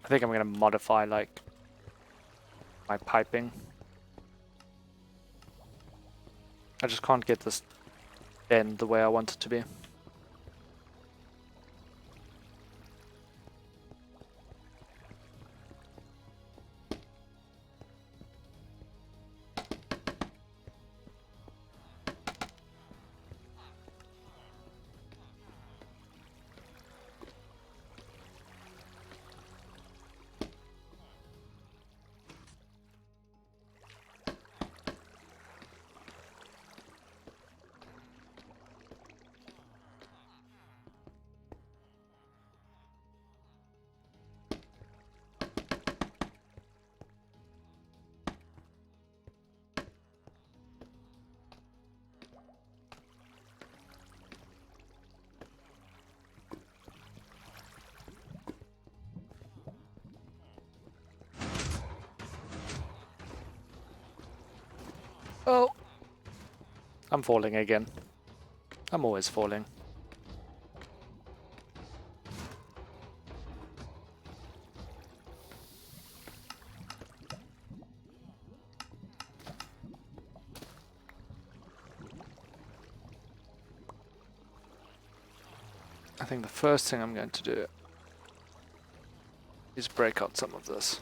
I think I'm gonna modify like my piping. I just can't get this bend the way I want it to be. Oh! I'm falling again. I'm always falling. I think the first thing I'm going to do is break out some of this.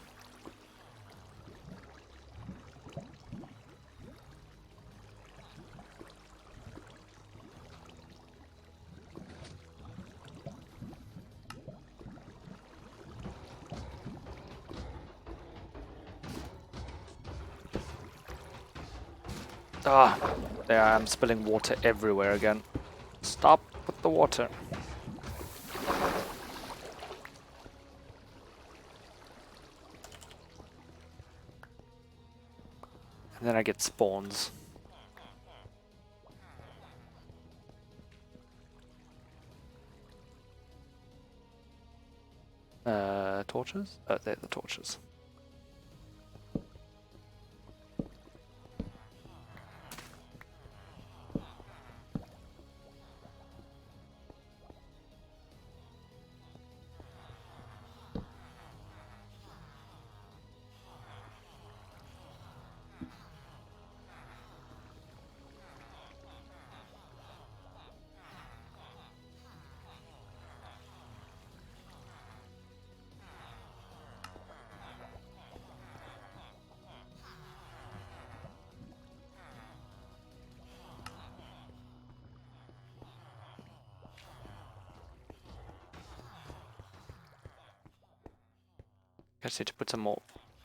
Ah, there I am spilling water everywhere again. Stop with the water. And then I get spawns. Torches? Oh, they're the torches. I just need to put some more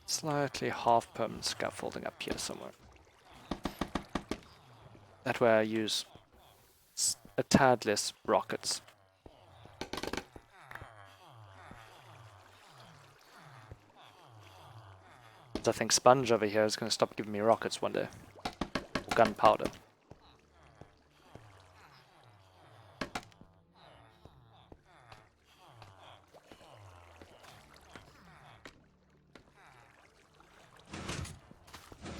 slightly half-permanent scaffolding up here somewhere. That way I use a tad less rockets. I think Sponge over here is going to stop giving me rockets one day. Or gunpowder.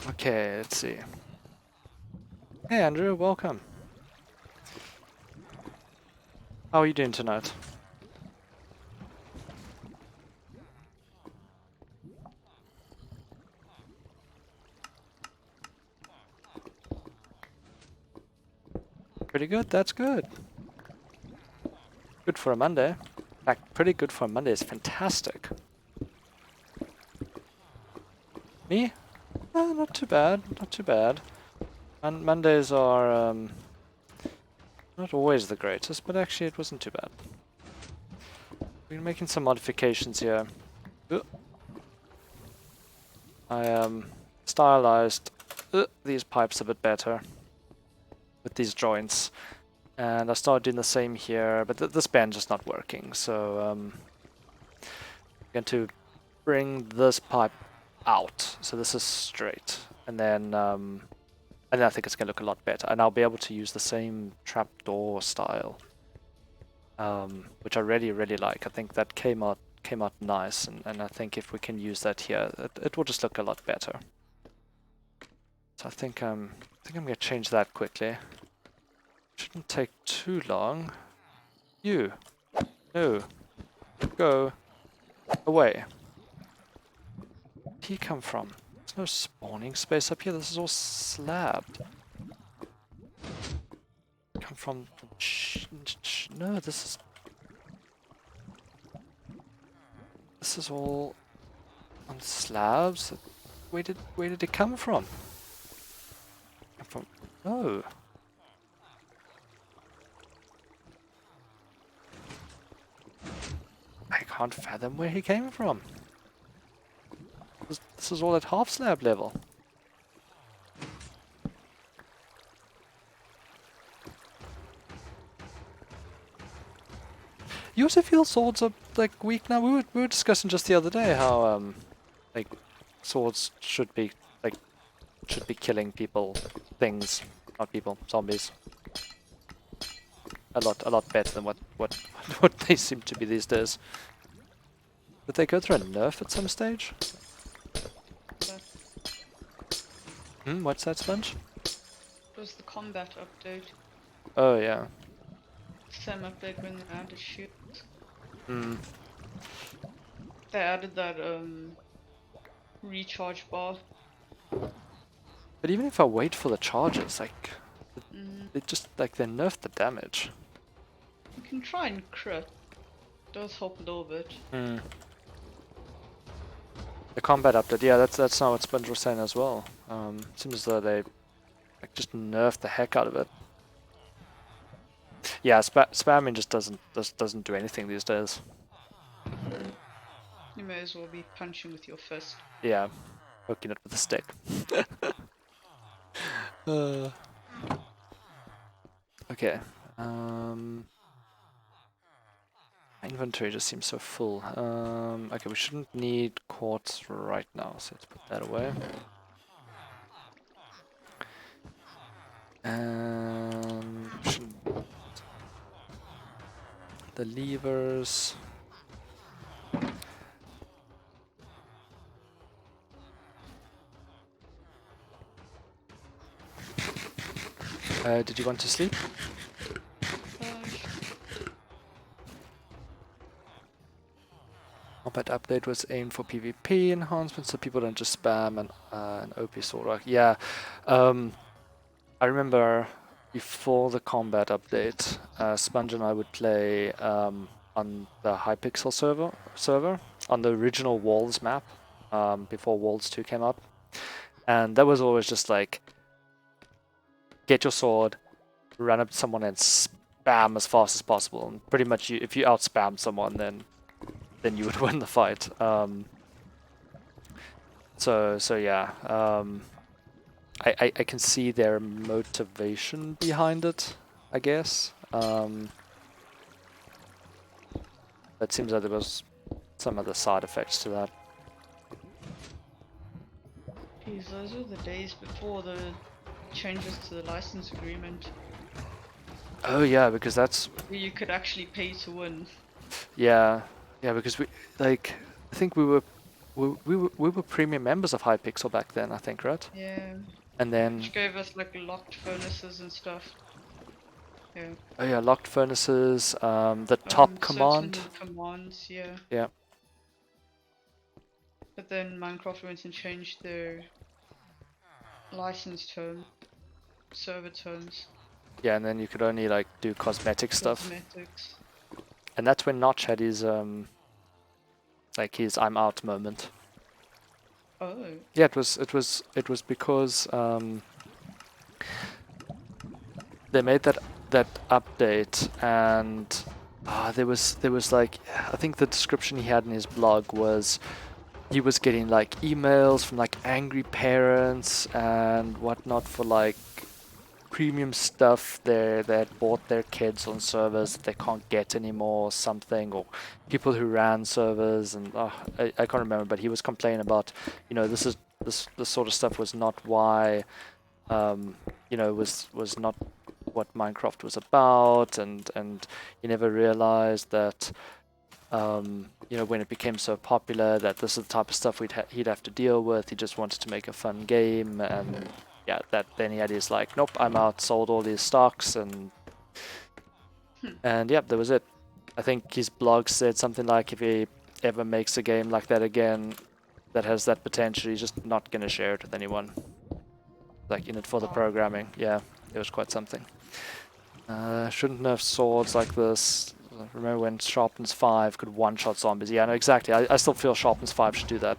Okay, let's see. Hey Andrew, welcome. How are you doing tonight? Pretty good, that's good. Good for a Monday. In fact, pretty good for a Monday is fantastic. Me? Not too bad, not too bad. And Mondays are not always the greatest, but actually it wasn't too bad. We're making some modifications here. I stylized these pipes a bit better with these joints, and I started doing the same here, but this bend is not working, so I'm going to bring this pipe out, so this is straight, and then I think it's going to look a lot better, and I'll be able to use the same trapdoor style, which I really like. I think that came out nice, and I think if we can use that here, it will just look a lot better. So I think I'm gonna change that quickly. Shouldn't take too long. You, no, go away. Where'd he come from? There's no spawning space up here. This is all slabbed. Come from no, this is all on slabs. Where did it come from? Come from no. I can't fathom where he came from. This is all at half slab level. You also feel swords are like weak now. We were discussing just the other day how like swords should be killing people, things, not people, zombies. A lot better than what what they seem to be these days. Did they go through a nerf at some stage? What's that, Sponge? It was the combat update. Oh yeah. Same update when they added shields. They added that recharge bar. But even if I wait for the charges, like it just like they nerfed the damage. You can try and crit. Does help a little bit. The combat update, yeah, that's not what Sponge was saying as well. Seems as though they like just nerfed the heck out of it. Yeah, spamming just doesn't do anything these days. You may as well be punching with your fist. Yeah, poking it with a stick. Okay. My inventory just seems so full. Okay, we shouldn't need quartz right now, so let's put that away. And the levers. Did you want to sleep? Combat update was aimed for PvP enhancements, so people don't just spam an OP sword. Yeah, I remember before the combat update, Sponge and I would play on the Hypixel server on the original Walls map before Walls 2 came up, and that was always just like get your sword, run up to someone and spam as fast as possible. And pretty much, if you outspam someone, then you would win the fight. So yeah, I can see their motivation behind it, I guess. It seems like there was some other side effects to that. Geez, those were the days before the changes to the license agreement. Oh yeah, because that's where you could actually pay to win. yeah, because we like I think we were premium members of Hypixel back then, I think, right? Yeah. And then which gave us like locked furnaces and stuff. Yeah. Oh yeah, locked furnaces, the top command. Commands, yeah. Yeah. But then Minecraft went and changed their license term, server terms. Yeah, and then you could only like do cosmetic stuff. Cosmetics. And that's when Notch had his like his I'm out moment. Oh. Yeah, it was because they made that update, and there was like, I think the description he had in his blog was he was getting like emails from like angry parents and whatnot for like premium stuff they had bought their kids on servers that they can't get anymore or something, or people who ran servers, and I can't remember, but he was complaining about, you know, this sort of stuff was not why you know, was not what Minecraft was about, and he never realized that you know, when it became so popular, that this is the type of stuff he'd have to deal with. He just wanted to make a fun game, and yeah, then he had his like, nope, I'm out, sold all these stocks, and yeah, that was it. I think his blog said something like, if he ever makes a game like that again, that has that potential. He's just not going to share it with anyone. Like in it for the programming. Yeah, it was quite something. Shouldn't nerf swords like this. Remember when Sharpens 5 could one-shot zombies? Yeah, no, exactly. I still feel Sharpens 5 should do that.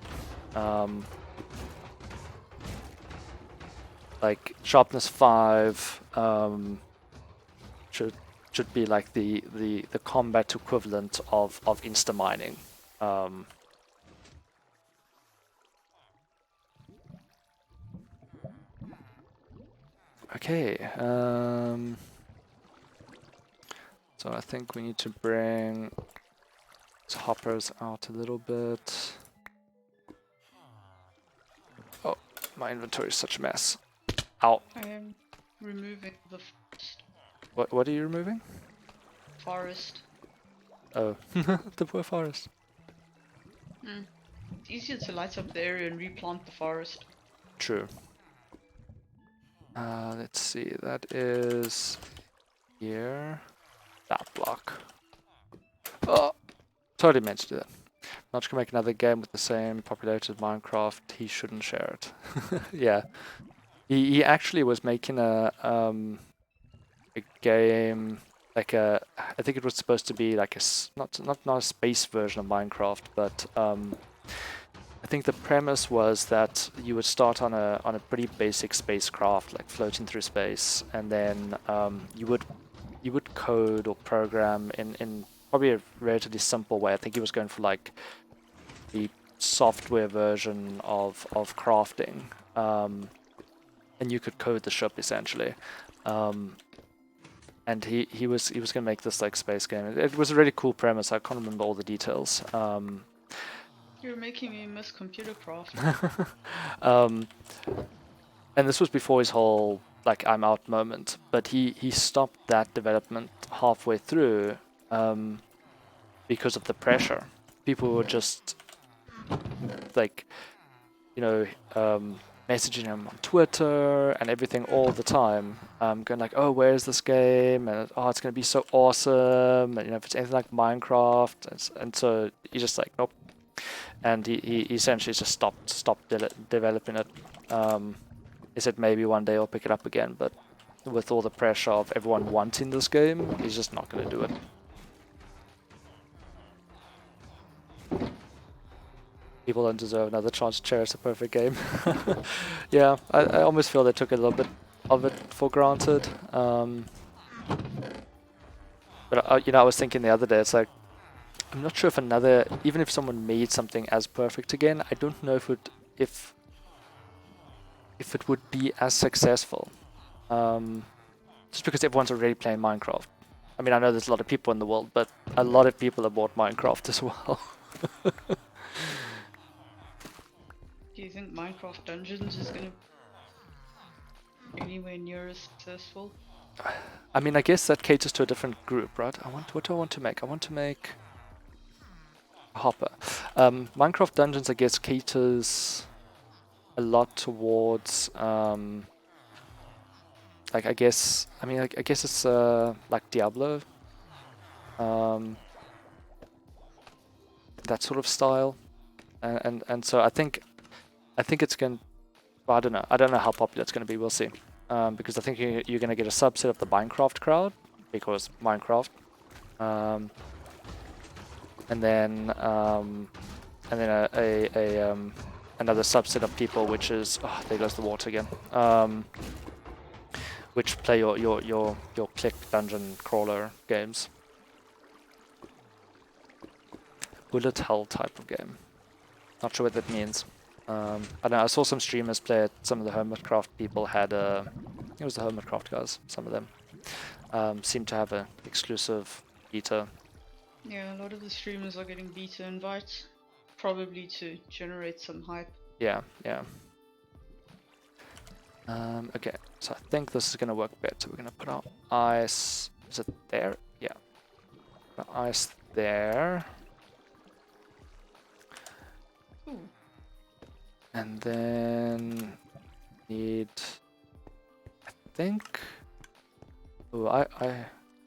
Like Sharpness 5 should be like the combat equivalent of insta mining. Okay. So I think we need to bring these hoppers out a little bit. Oh, my inventory is such a mess. Ow. I am removing the forest. What are you removing? Forest. Oh, the poor forest. It's easier to light up the area and replant the forest. True. Let's see, that is here. That block. Oh, totally meant to do that. Not gonna make another game with the same popularity as Minecraft. He shouldn't share it. Yeah, he actually was making a game like a. I think it was supposed to be like a not a space version of Minecraft, but I think the premise was that you would start on a pretty basic spacecraft, like floating through space, and then you would code or program in probably a relatively simple way. I think he was going for like the software version of crafting, and you could code the ship essentially. And he was going to make this like space game. It was a really cool premise. I can't remember all the details. You're making me miss computer craft. And this was before his whole like I'm out moment, but he stopped that development halfway through because of the pressure. People were just like, you know, messaging him on Twitter and everything all the time, going like, oh, where's this game? And oh, it's going to be so awesome. And, you know, if it's anything like Minecraft. And so he's just like, nope. And he essentially just stopped developing it. He said maybe one day he'll pick it up again, but with all the pressure of everyone wanting this game, he's just not going to do it. People don't deserve another chance to cherish a perfect game. Yeah, I almost feel they took a little bit of it for granted. But you know, I was thinking the other day, it's like, I'm not sure if even if someone made something as perfect again, I don't know if it would be as successful. Just because everyone's already playing Minecraft. I mean, I know there's a lot of people in the world, but a lot of people have bought Minecraft as well. Do you think Minecraft Dungeons is gonna be anywhere near as successful? I mean, I guess that caters to a different group, right? What do I want to make? I want to make a hopper. Minecraft Dungeons, I guess, caters a lot towards like I guess it's like Diablo, that sort of style, and so I think it's going. Well, I don't know how popular it's going to be. We'll see, because I think you're going to get a subset of the Minecraft crowd because Minecraft, and then another subset of people, which is there goes the water again. Which play your click dungeon crawler games. Bullet hell type of game. Not sure what that means. I don't know, I saw some streamers play it. Some of the Hermitcraft people had it was the Hermitcraft guys, some of them. Seemed to have an exclusive beta. Yeah, a lot of the streamers are getting beta invites, probably to generate some hype. Yeah. Okay, so I think this is going to work better. We're going to put our ice... Is it there? Yeah. Put our ice there. Ooh. And then... need... I think... Oh, how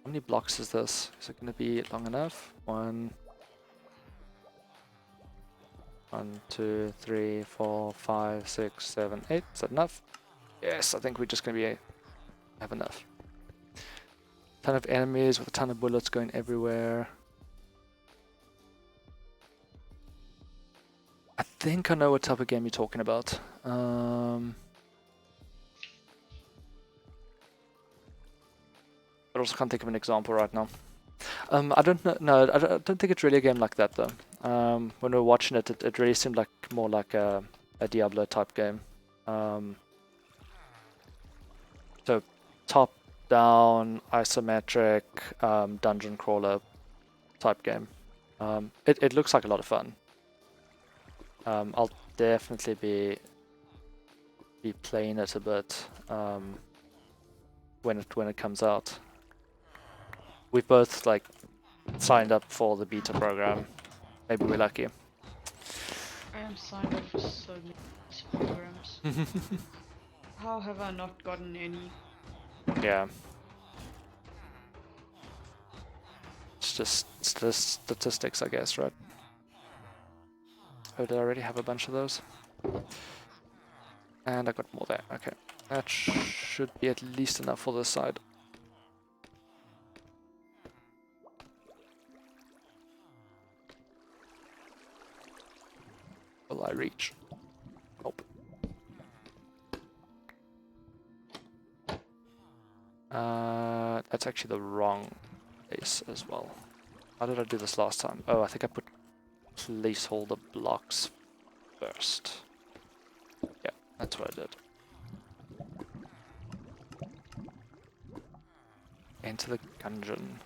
many blocks is this? Is it going to be long enough? 1... 1, 2, 3, 4, 5, 6, 7, 8. Is that enough? Yes, I think we're just gonna have enough. Ton of enemies with a ton of bullets going everywhere. I think I know what type of game you're talking about. But also can't think of an example right now. I don't know. No, I don't think it's really a game like that though. When we were watching it, it really seemed like more like a Diablo type game. So top-down, isometric, dungeon crawler type game. It looks like a lot of fun. I'll definitely be playing it a bit when it comes out. We've both like signed up for the beta program. Maybe we're lucky. I am signed up for so many programs. How have I not gotten any? Yeah. It's just statistics, I guess, right? Oh, did I already have a bunch of those? And I got more there. Okay. That should be at least enough for this side. Will I reach? Nope. That's actually the wrong place as well. How did I do this last time? Oh, I think I put placeholder blocks first. Yeah, that's what I did. Enter the Gungeon.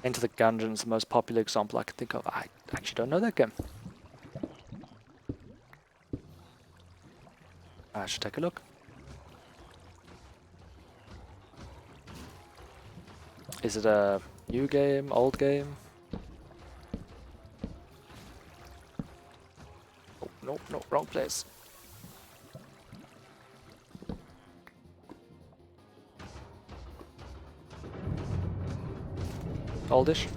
Enter the Gungeon is the most popular example I can think of. I actually don't know that game. I should take a look. Is it a new game, old game? Oh, no, no, wrong place. Oldish?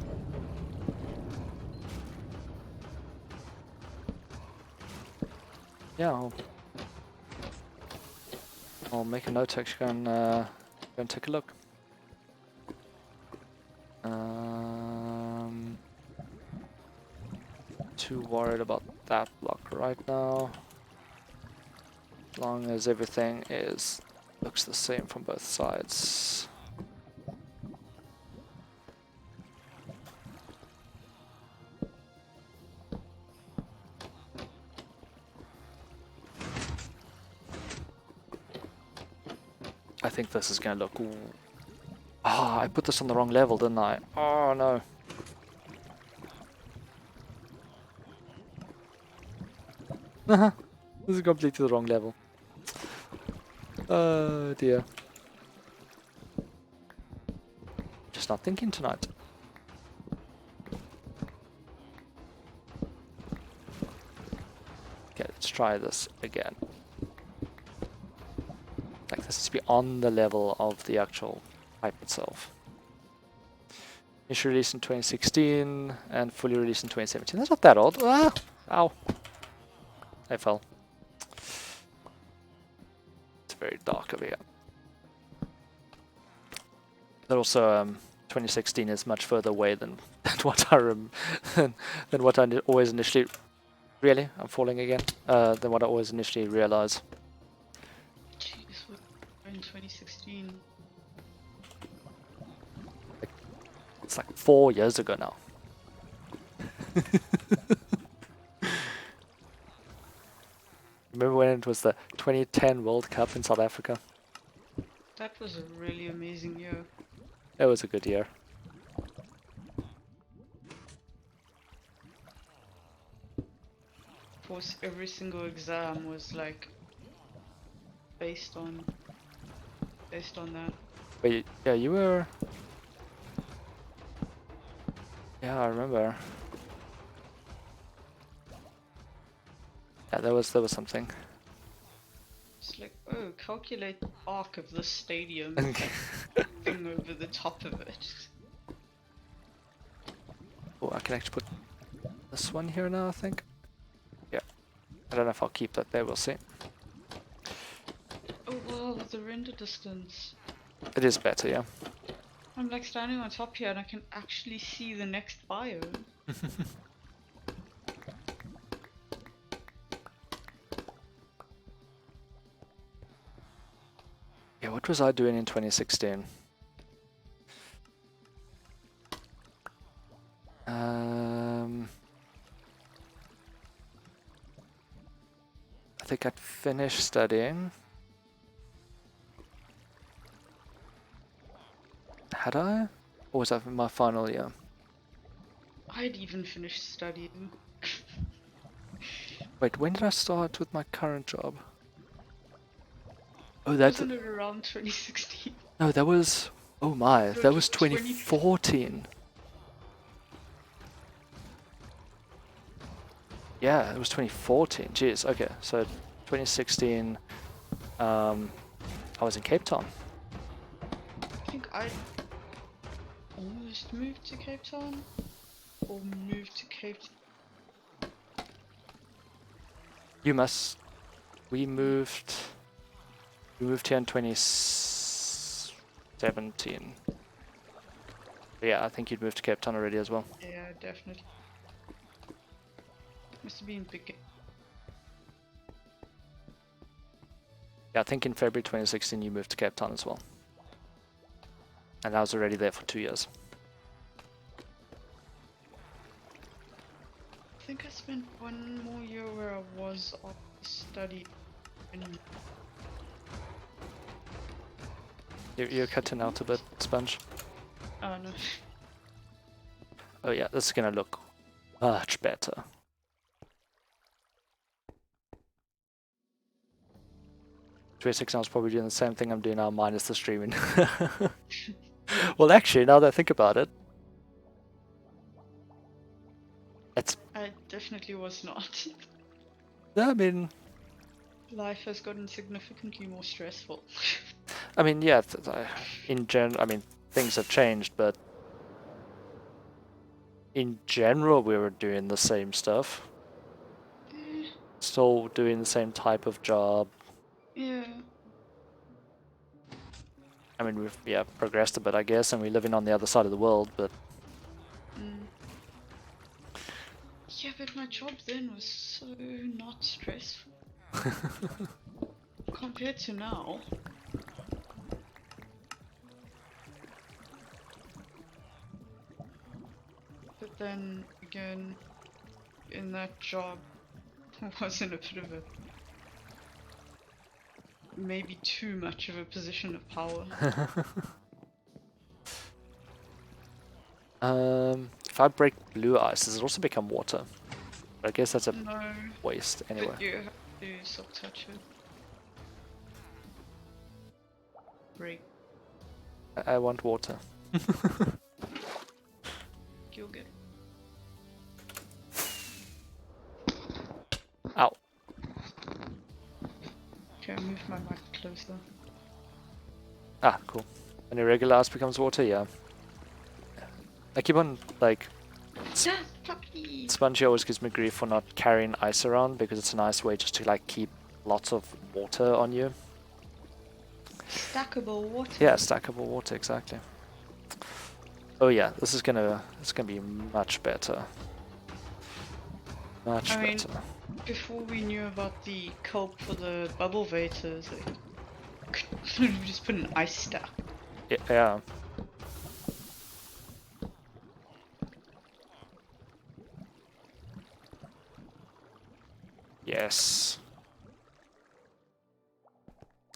Yeah, I'll make a note to actually go and take a look. Too worried about that block right now. As long as everything looks the same from both sides. I think this is gonna look. Ah, I put this on the wrong level, didn't I? Oh no. This is completely the wrong level. Oh dear. Just not thinking tonight. Okay, let's try this again. Like this is to be on the level of the actual pipe itself. Initially released in 2016 and fully released in 2017. That's not that old. Ah! Ow. I fell. It's very dark over here. But also, 2016 is much further away than what I than what I always initially. Really, I'm falling again. Than what I always initially realize. Jeez, we're in 2016. It's like 4 years ago now. Remember when it was the 2010 World Cup in South Africa? That was a really amazing year. It was a good year. Of course, every single exam was like based on that. Wait, yeah, you were. Yeah, I remember. Yeah, there was something. It's like, oh, calculate the arc of the stadium thing over the top of it. Oh, I can actually put this one here now, I think. I don't know if I'll keep that there, we'll see. Oh wow, the render distance. It is better, yeah. I'm like standing on top here and I can actually see the next biome. Yeah, what was I doing in 2016? I think I'd finished studying. Had I? Or was that my final year? I'd even finished studying. Wait, when did I start with my current job? Oh, that... Wasn't it around 2016? No, that was... Oh my, So that it was was 2014. Yeah, it was 2014. Jeez, okay. So 2016, I was in Cape Town. I think I almost moved to Cape Town. Or moved to Cape Town. You must... We moved here in 2017. Yeah, I think you'd moved to Cape Town already as well. Yeah, definitely. Must have been big. Yeah, I think in February 2016 you moved to Cape Town as well. And I was already there for 2 years. I think I spent one more year where I was on study. You're cutting out a bit, Sponge. Oh no. Oh yeah, this is gonna look much better. I was probably doing the same thing I'm doing now, minus the streaming. Well, actually, now that I think about it, it's... I definitely was not. I mean, Life has gotten significantly more stressful. yeah, in general, I mean, things have changed, but in general, we were doing the same stuff. Still doing the same type of job. Yeah. I mean, we've progressed a bit, I guess, and we're living on the other side of the world, but... Yeah, but my job then was so not stressful. Compared to now. But then, again, in that job, I was in a bit of a... maybe too much of a position of power. If I break blue ice, does it also become water? I guess that's a No, waste anyway. but you have to soft touch it. Break. I want water. You'll get. Ow. Okay, I moved my mic closer. Ah, cool. And irregular ice becomes water, yeah. I keep on, like... Spongy always gives me grief for not carrying ice around, because it's a nice way just to, like, keep lots of water on you. Stackable water. Yeah, stackable water, exactly. Oh yeah, this is gonna be much better. Much better. Before we knew about the kelp for the bubble vators, we just put an ice stack. Yeah. Yes.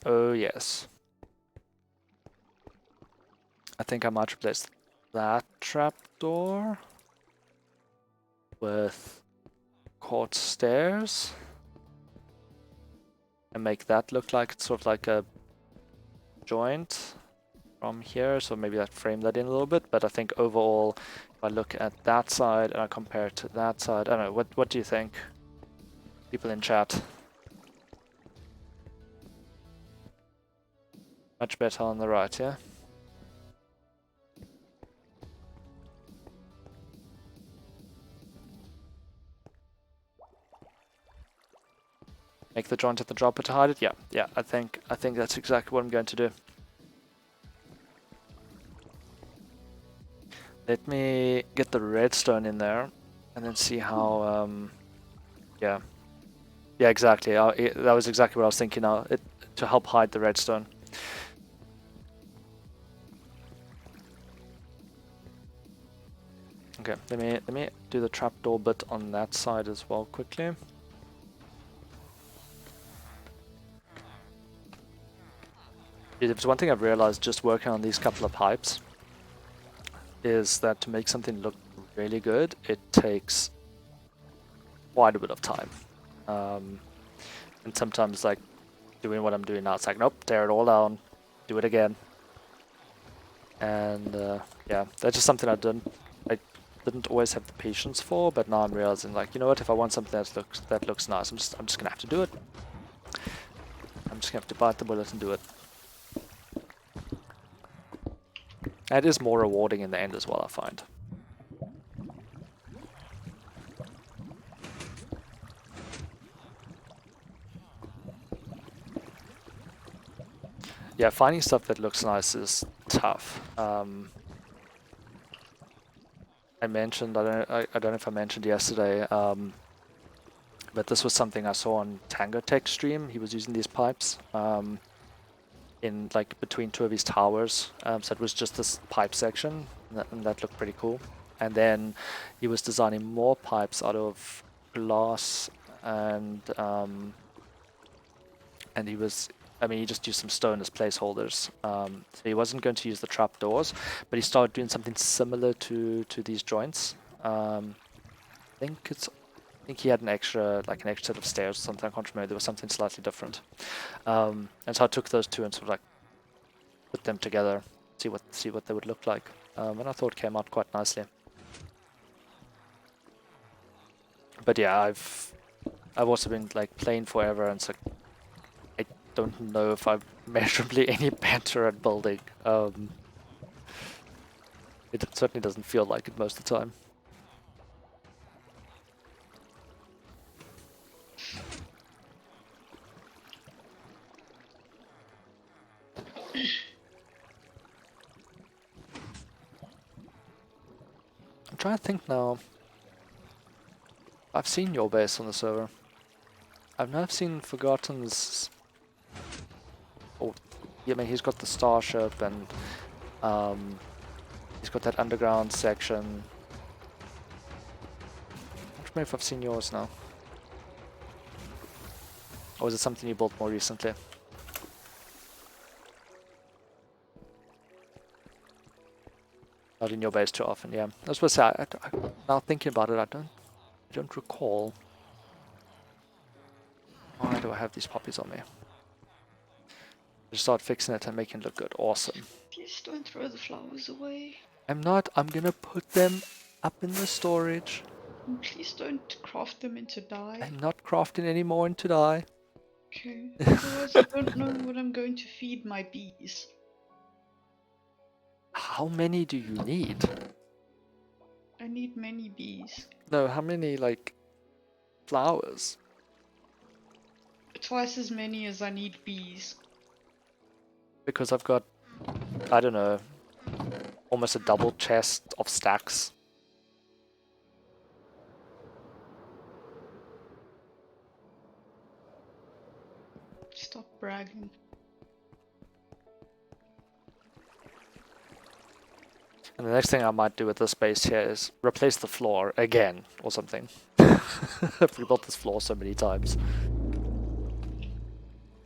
Oh yes. I think I might replace that trapdoor with quartz stairs and make that look like it's sort of like a joint from here, so maybe that frame that in a little bit. But I think overall, if I look at that side and I compare it to that side, I don't know, what do you think, people in chat? Much better on the right, yeah? Make the joint at the dropper to hide it? Yeah, I think that's exactly what I'm going to do. Let me get the redstone in there and then see how, yeah. Yeah, exactly. That was exactly what I was thinking now, to help hide the redstone. Okay, let me do the trapdoor bit on that side as well quickly. If there's one thing I've realized just working on these couple of pipes is that to make something look really good, it takes quite a bit of time. And sometimes, like, doing what I'm doing now, it's like, nope, tear it all down, do it again. And yeah, that's just something I didn't always have the patience for, but now I'm realizing, like, you know what, if I want something that looks nice, I'm just gonna have to do it. I'm just gonna have to bite the bullet and do it. And it is more rewarding in the end as well, I find. Yeah, finding stuff that looks nice is tough. I mentioned, I don't know if I mentioned yesterday, but this was something I saw on Tango Tech's stream. He was using these pipes in, like, between two of his towers. So it was just this pipe section, and that looked pretty cool. And then he was designing more pipes out of glass, and he was, I mean, he just used some stone as placeholders. So he wasn't going to use the trapdoors, but he started doing something similar to these joints. I think he had an extra set of stairs or something. I can't remember. There was something slightly different. And so I took those two and sort of like put them together, see what they would look like. And I thought it came out quite nicely. But yeah, I've also been like playing forever, and so I don't know if I'm measurably any better at building. It certainly doesn't feel like it most of the time. I'm trying to think now. I've seen your base on the server. I've never seen Forgotten's. Oh, yeah, I mean, he's got the starship, and he's got that underground section. I don't remember if I've seen yours now. Or is it something you built more recently? Not in your base too often, yeah. I was supposed to say, now thinking about it, I don't recall. Why do I have these poppies on me? Just start fixing it and making it look good. Awesome. Please don't throw the flowers away. I'm not. I'm gonna put them up in the storage. And please don't craft them into dye. I'm not crafting any more into dye. Okay. Otherwise I don't know what I'm going to feed my bees. How many do you need? I need many bees. No, how many, like, flowers? Twice as many as I need bees. Because I've got, I don't know, almost a double chest of stacks. Stop bragging. And the next thing I might do with this space here is replace the floor again, or something. I've rebuilt this floor so many times.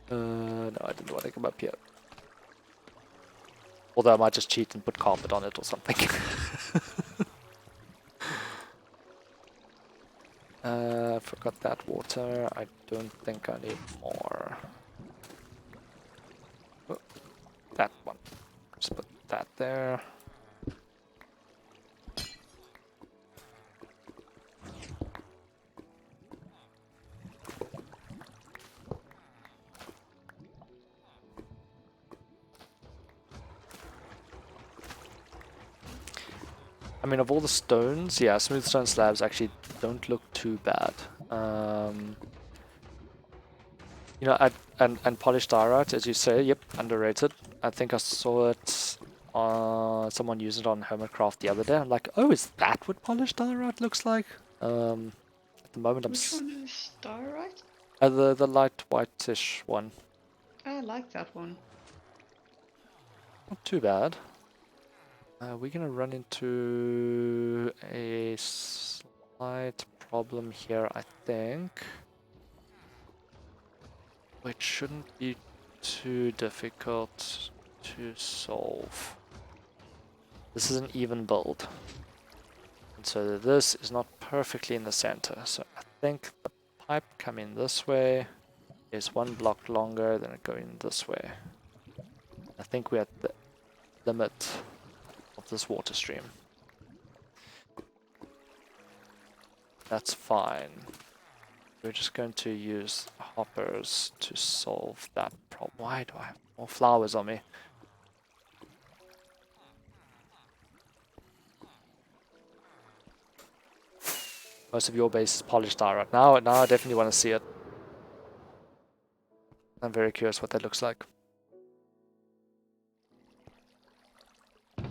No, I didn't want to come up here. Although I might just cheat and put carpet on it or something. Forgot that water. I don't think I need more. Oh, that one. Just put that there. I mean, of all the stones, yeah, smooth stone slabs actually don't look too bad. You know, and polished diorite, as you say, yep, underrated. I think I saw it, someone used it on Hermitcraft the other day. I'm like, oh, is that what polished diorite looks like? At the moment, Which one is diorite? the light whitish one. I like that one. Not too bad. We're gonna run into a slight problem here, I think, which shouldn't be too difficult to solve. This is an even build, and so this is not perfectly in the center. So I think the pipe coming this way is one block longer than it going this way. I think we're at the limit of this water stream. That's fine. We're just going to use hoppers to solve that problem. Why do I have more flowers on me? Most of your base is polished diorite. Now I definitely want to see it. I'm very curious what that looks like. I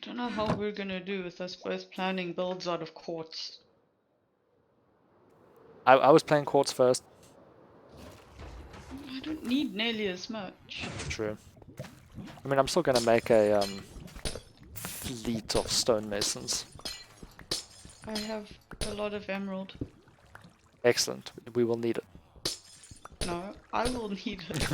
don't know how we're gonna do with us both planning builds out of quartz. I was playing quartz first. I don't need nearly as much. True. I mean, I'm still going to make a fleet of stonemasons. I have a lot of emerald. Excellent. We will need it. No, I will need it.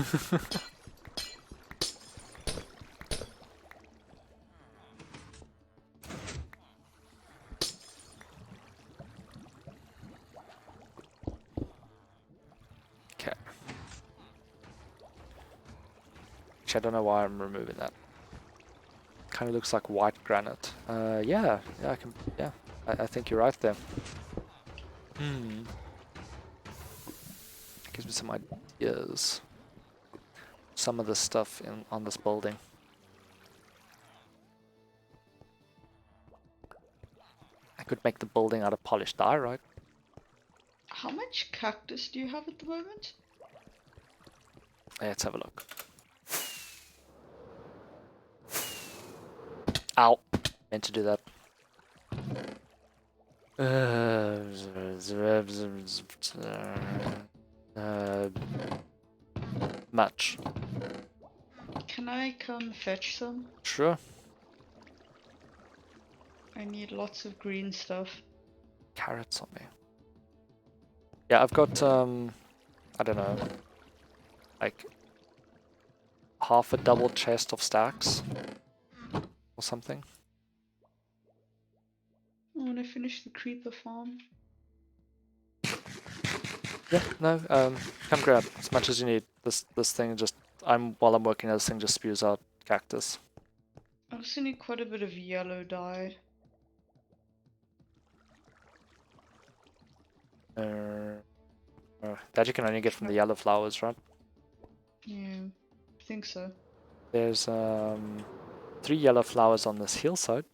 Okay. Actually, I don't know why I'm removing that. Kind of looks like white granite. Yeah, I can. Yeah, I think you're right there. Gives me some ideas. Some of the stuff on this building. I could make the building out of polished diorite. How much cactus do you have at the moment? Let's have a look. Ow! Meant to do that. Much. Can I come fetch some? Sure. I need lots of green stuff. Carrots on me. Yeah, I've got I don't know, like half a double chest of stacks or something. I want to finish the creeper farm. Yeah, no, come grab as much as you need. This thing just while I'm working, this thing just spews out cactus. I also need quite a bit of yellow dye. That you can only get from the yellow flowers, right? Yeah, I think so. There's 3 yellow flowers on this hillside.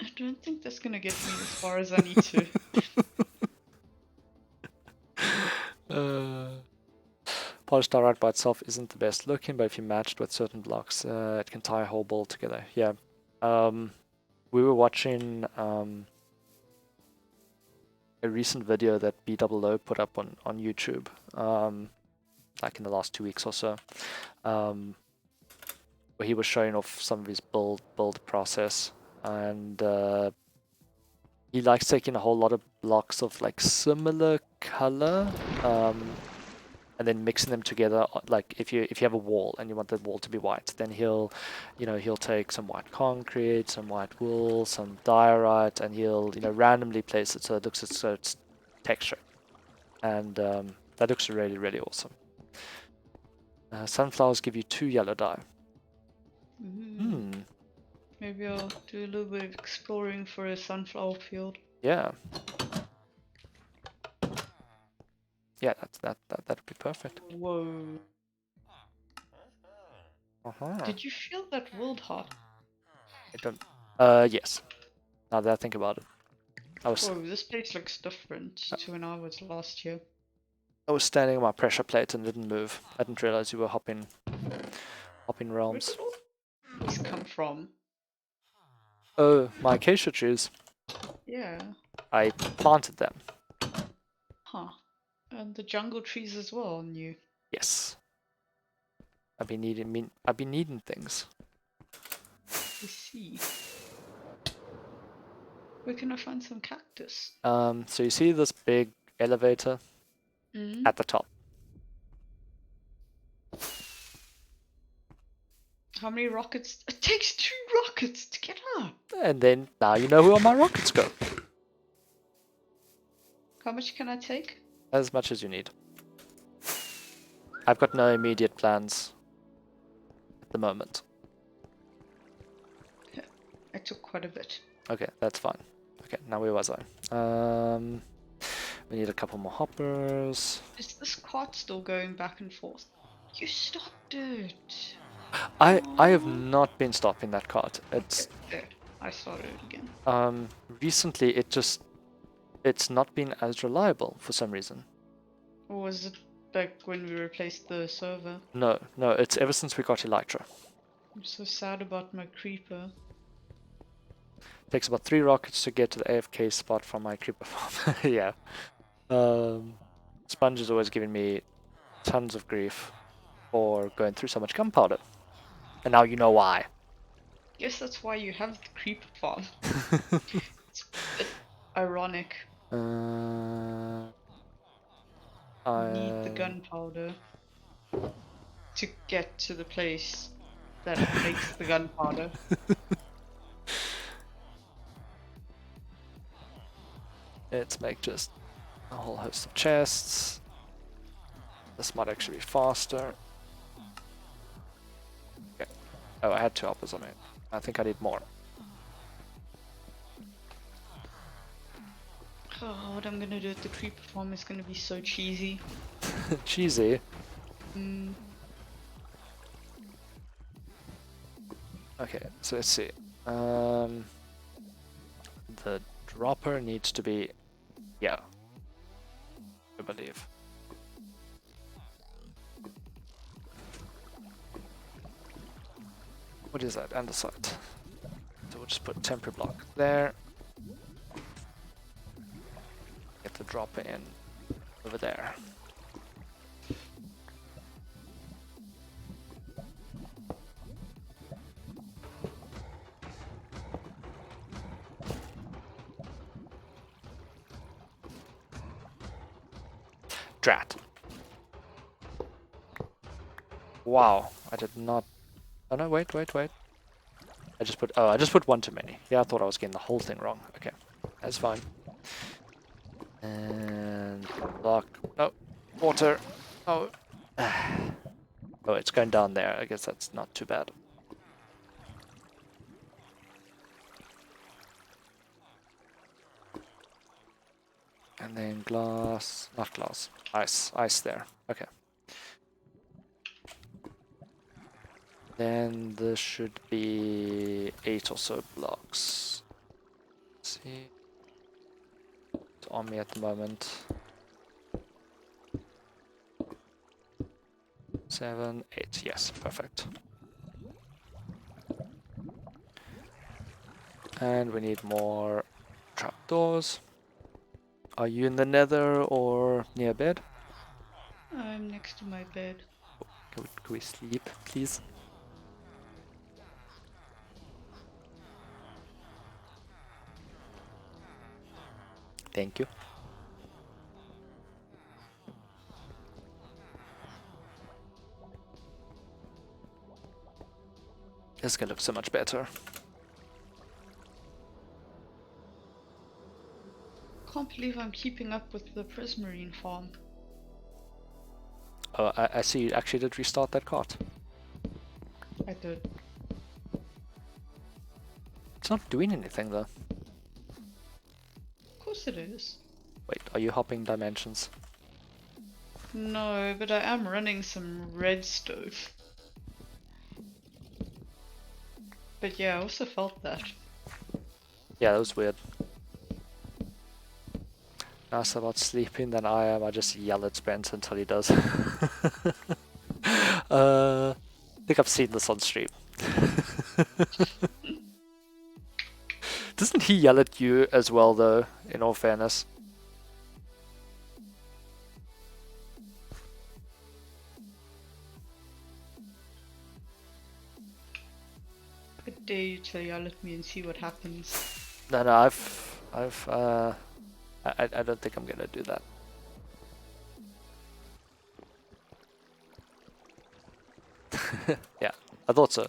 I don't think that's gonna get me as far as I need to. Polished diorite by itself isn't the best looking, but if you match it with certain blocks, it can tie a whole ball together. Yeah. We were watching a recent video that BOO put up on YouTube, like in the last 2 weeks or so, where he was showing off some of his build process, and he likes taking a whole lot of blocks of like similar color, and then mixing them together. Like if you have a wall and you want the wall to be white, then he'll take some white concrete, some white wool, some diorite, and he'll randomly place it so it looks so it's texture, and that looks really, really awesome. Sunflowers give you 2 yellow dye. Maybe I'll do a little bit of exploring for a sunflower field. Yeah. Yeah, that'd be perfect. Whoa. Uh-huh. Did you feel that world hot? I don't. Yes. Now that I think about it, I was. Whoa, this place looks different to when I was last year. I was standing on my pressure plate and didn't move. I didn't realize you were hopping Where realms. did all these come from? Oh, my acacia trees. Yeah. I planted them. Huh. And the jungle trees as well, new. Yes. I've been needing things. I see. Where can I find some cactus? So you see this big elevator Mm. at the top. How many rockets? It takes 2 rockets to get up! And then now you know where my rockets go. How much can I take? As much as you need. I've got no immediate plans at the moment. I took quite a bit. Okay, that's fine. Okay, now where was I? We need a couple more hoppers. Is this cart still going back and forth? You stopped it! I have Aw. not been stopping that cart. It's There. I started it again. recently it's not been as reliable for some reason. Or was it like when we replaced the server? No, it's ever since we got Elytra. I'm so sad about my creeper. Takes about 3 rockets to get to the AFK spot from my creeper farm. Yeah. Sponge is always giving me tons of grief for going through so much gunpowder. And now you know why. Guess that's why you have the creeper farm. It's a bit ironic. Need the I gunpowder to get to the place that makes the gunpowder. Let's make just a whole host of chests. This might actually be faster. Okay. Oh, I had 2 hoppers on it. I think I need more. Oh, what I'm gonna do at the creeper farm is gonna be so cheesy. Cheesy. Mm, Okay, so let's see. The dropper needs to be, yeah, I believe. What is that? Andesite. So we'll just put a temporary block there. Get the dropper in over there. Drat. Wow, I did not. Oh no, wait. I just put 1 too many. Yeah, I thought I was getting the whole thing wrong. Okay, that's fine. And block. No, water. Oh. Oh, it's going down there. I guess that's not too bad. And then glass, not glass, ice there. Okay. Then there should be 8 or so blocks. Let's see. It's on me at the moment. 7, 8. Yes, perfect. And we need more trapdoors. Are you in the nether or near bed? I'm next to my bed. Can we sleep, please? Thank you. This can look so much better. Can't believe I'm keeping up with the prismarine farm. Oh, I see you actually did restart that cart. I did. It's not doing anything though. Of course it is. Wait, are you hopping dimensions? No, but I am running some redstone. But yeah, I also felt that. Yeah, that was weird. nicer about sleeping than I am. I just yell at Spence until he does. I think I've seen this on stream. Doesn't he yell at you as well, though, in all fairness? I dare you to yell at me and see what happens. No, I don't think I'm gonna do that. Yeah, I thought so.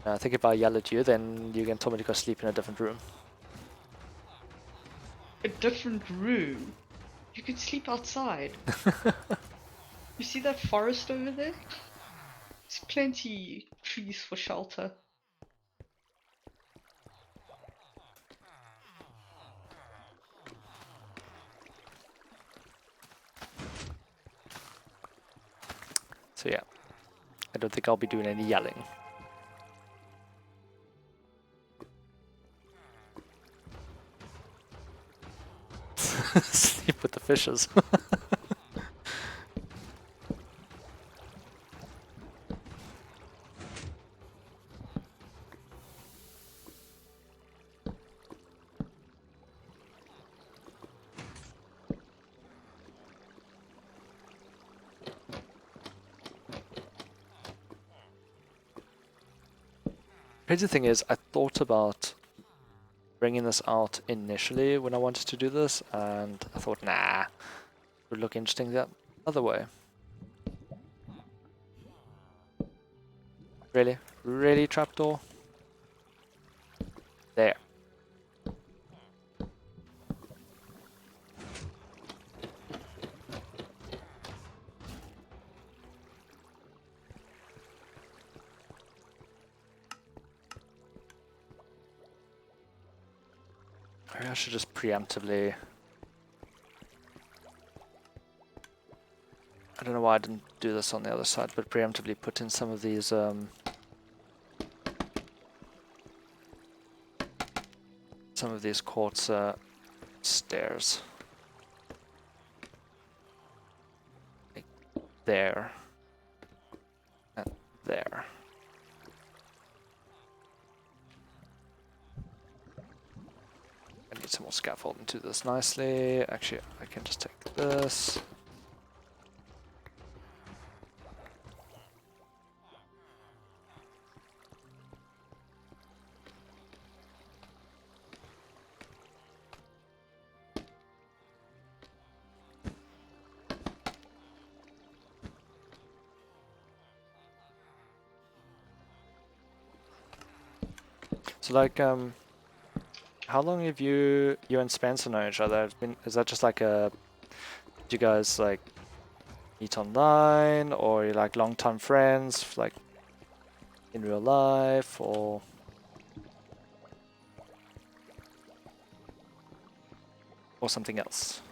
I think if I yell at you, then you can tell me to go sleep in a different room. A different room? You could sleep outside. You see that forest over there? There's plenty trees for shelter. So yeah, I don't think I'll be doing any yelling. Sleep with the fishes. Crazy thing is, I thought about bringing this out initially when I wanted to do this, and I thought, nah, it would look interesting the other way. Really? Really, trapdoor? There. Maybe I should just preemptively... I don't know why I didn't do this on the other side, but preemptively put in some of these quartz stairs. Like there. And there. I need some more scaffolding to this nicely. Actually, I can just take this. So like, how long have you and Spencer known each other? Is that just like a, did you guys like meet online, or you're like long-time friends, like in real life, or something else?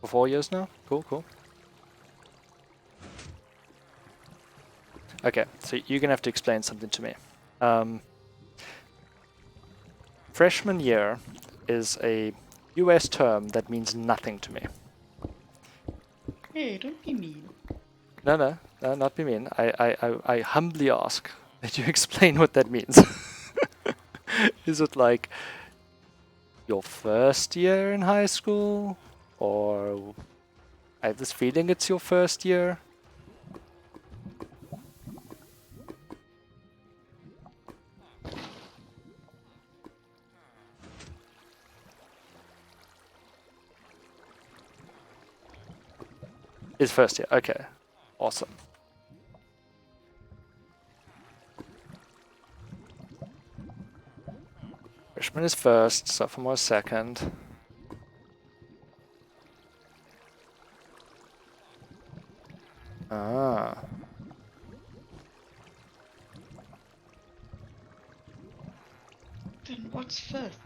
For 4 years now? Cool, cool. Okay, so you're gonna have to explain something to me. Freshman year is a US term that means nothing to me. Hey, don't be mean. No, not be mean. I humbly ask that you explain what that means. Is it like your first year in high school? Or I have this feeling it's your first year? It's first year, okay. Awesome. Freshman is first, sophomore is second. Ah. What's fifth?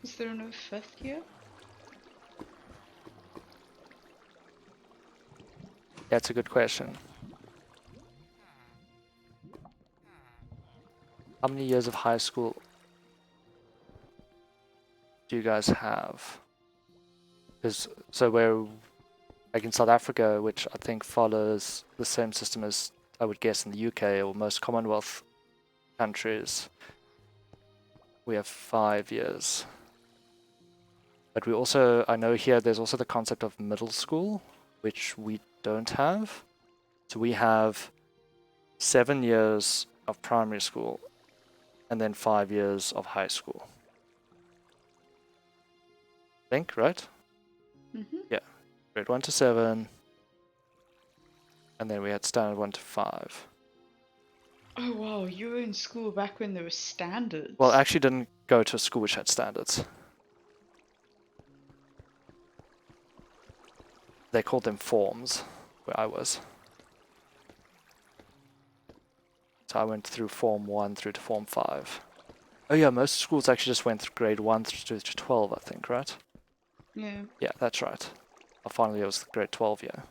Is there no fifth here? That's a good question. How many years of high school do you guys have? Because so we're like in South Africa, which I think follows the same system as I would guess in the UK or most Commonwealth countries. We have 5 years. But we also, I know here there's also the concept of middle school, which we don't have. So we have 7 years of primary school and then 5 years of high school. I think, right? Mm-hmm. Yeah. Grade 1 to 7. And then we had standard 1 to 5. Oh wow, you were in school back when there were standards. Well, I actually didn't go to a school which had standards. They called them forms where I was. So I went through Form 1 through to Form 5. Oh yeah, most schools actually just went through grade 1 through to 12, I think, right? Yeah. Yeah, that's right. Finally, it was the grade 12 year.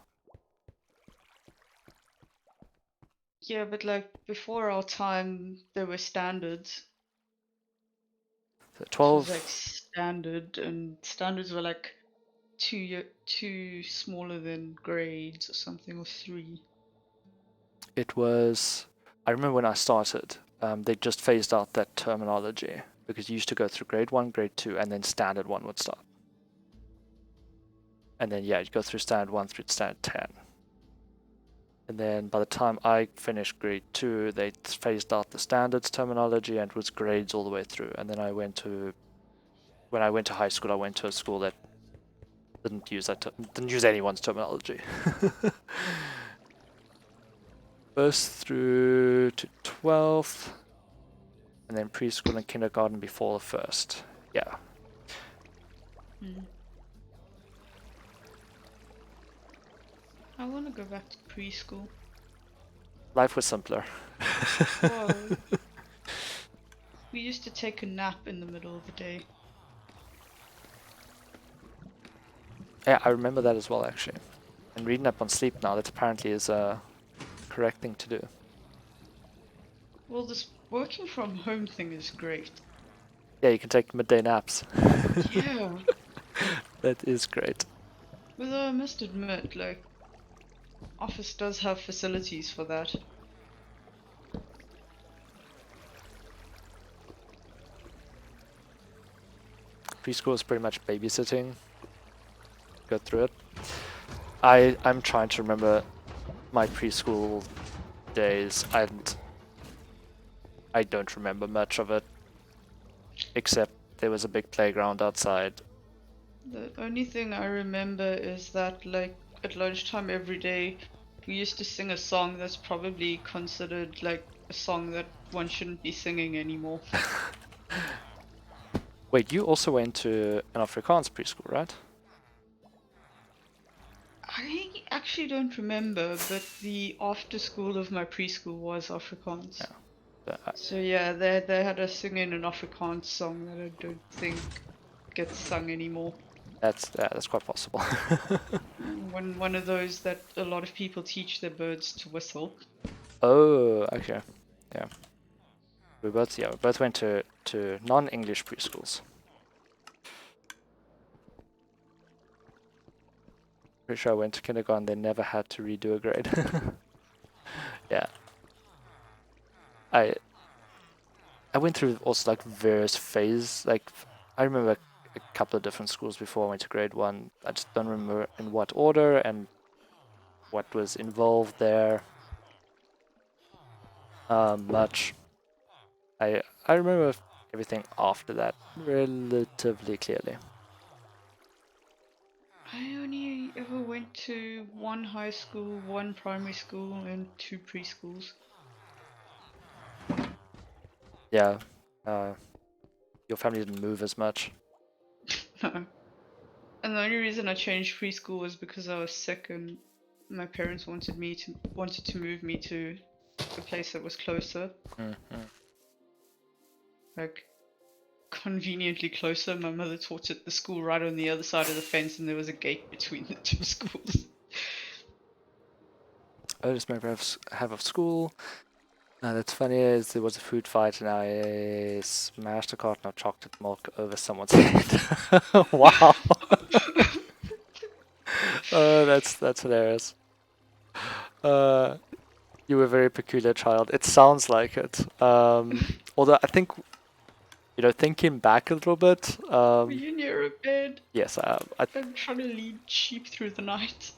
Yeah, but like before our time, there were standards. So This was like 12, standard, and standards were like two smaller than grades or something, or three. it was... I remember when I started, they just phased out that terminology because you used to go through grade 1, grade 2, and then standard 1 would start. And then, yeah, you'd go through standard 1 through to standard 10. And then by the time I finished grade 2, they phased out the standards terminology and it was grades all the way through. And then when I went to high school, I went to a school that didn't use anyone's terminology. First through to 12th, and then preschool and kindergarten before the first. Yeah. Hmm. I want to go back to preschool. Life was simpler. Whoa. We used to take a nap in the middle of the day. Yeah, I remember that as well, actually. And reading up on sleep now, that apparently is a correct thing to do. Well, this working from home thing is great. Yeah, you can take midday naps. Yeah. That is great. Although I must admit, like, office does have facilities for that. Preschool is pretty much babysitting. Go through it. I'm trying to remember my preschool days, and I don't remember much of it, except there was a big playground outside. The only thing I remember is that, like, at lunchtime every day, we used to sing a song that's probably considered like a song that one shouldn't be singing anymore. Wait, you also went to an Afrikaans preschool, right? I actually don't remember, but the after school of my preschool was Afrikaans. Yeah. So yeah, they had us singing an Afrikaans song that I don't think gets sung anymore. That's quite possible. One of those that a lot of people teach their birds to whistle. Oh, okay. Yeah. We both went to non-English preschools. Pretty sure I went to kindergarten, they never had to redo a grade. Yeah. I I went through also like various phases. Like I remember a couple of different schools before I went to grade 1. I just don't remember in what order and what was involved there much. I remember everything after that relatively clearly. I only ever went to one high school, one primary school, and two preschools. Yeah. Your family didn't move as much. No. And the only reason I changed preschool was because I was sick and my parents wanted to move me to a place that was closer, Mm-hmm. like conveniently closer. My mother taught at the school right on the other side of the fence, and there was a gate between the two schools. Earliest memory I have of school. That's funny is there was a food fight and I smashed a carton of chocolate milk over someone's head. Wow. That's hilarious. Uh, you were a very peculiar child. It sounds like it. Although I think, thinking back a little bit, Were you near a bed? yes, I'm trying to lead sheep through the night.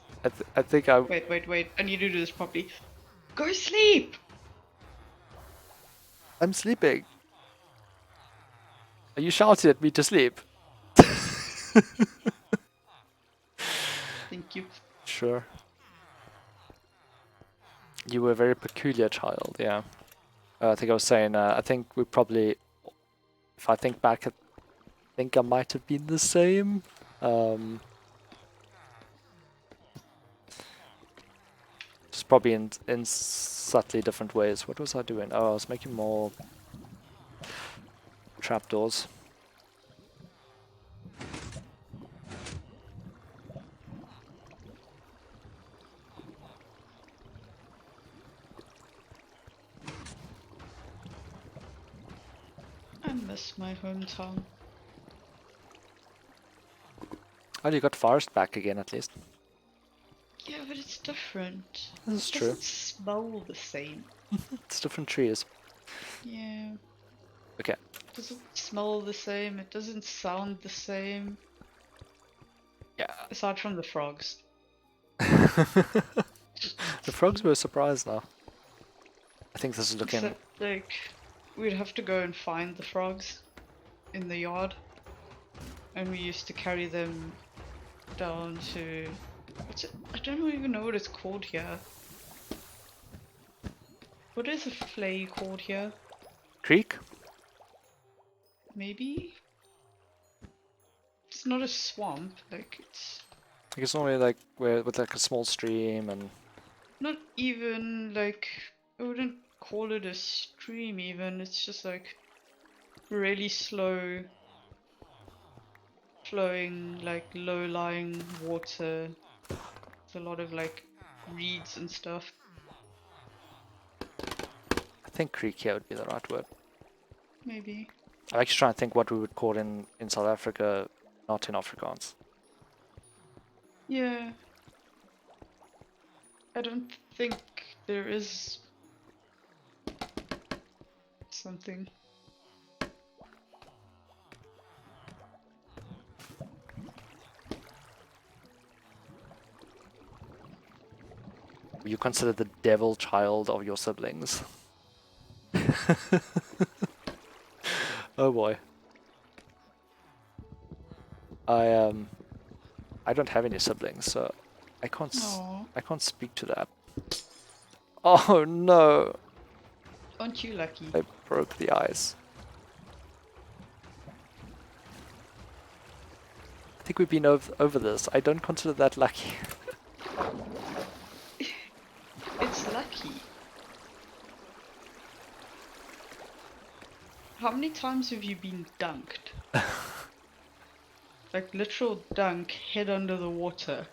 I think I, Wait. I need to do this properly. Go sleep! I'm sleeping. Are you shouting at me to sleep? Thank you. Sure. You were a very peculiar child, yeah. I think I was saying, I think we probably, if I think back, I think I might have been the same. Just probably in subtly different ways. What was I doing? Oh, I was making more trapdoors. I miss my hometown. Oh, you got forest back again at least. Yeah, but it's different. This is It true. doesn't smell the same. It's different trees. Yeah. Okay. It doesn't smell the same. It doesn't sound the same. Yeah. Aside from the frogs. The frogs were surprised now. I think this is looking... Except, like, we'd have to go and find the frogs in the yard. And we used to carry them down to... What's it? I don't even know what it's called here. What is a flay called here? Creek? Maybe? It's not a swamp, like it's... I guess only like with like a small stream and... Not even like... I wouldn't call it a stream even, it's just like really slow flowing, like low-lying water. It's a lot of like reeds and stuff. I think creek here would be the right word. Maybe. I'm actually trying to think what we would call in South Africa, not in Afrikaans. Yeah. I don't think there is something. You consider the devil child of your siblings. Oh boy. I don't have any siblings, so I can't speak to that. Oh no! Aren't you lucky? I broke the ice. I think we've been over this. I don't consider that lucky. It's lucky. How many times have you been dunked? Like literal dunk, head under the water.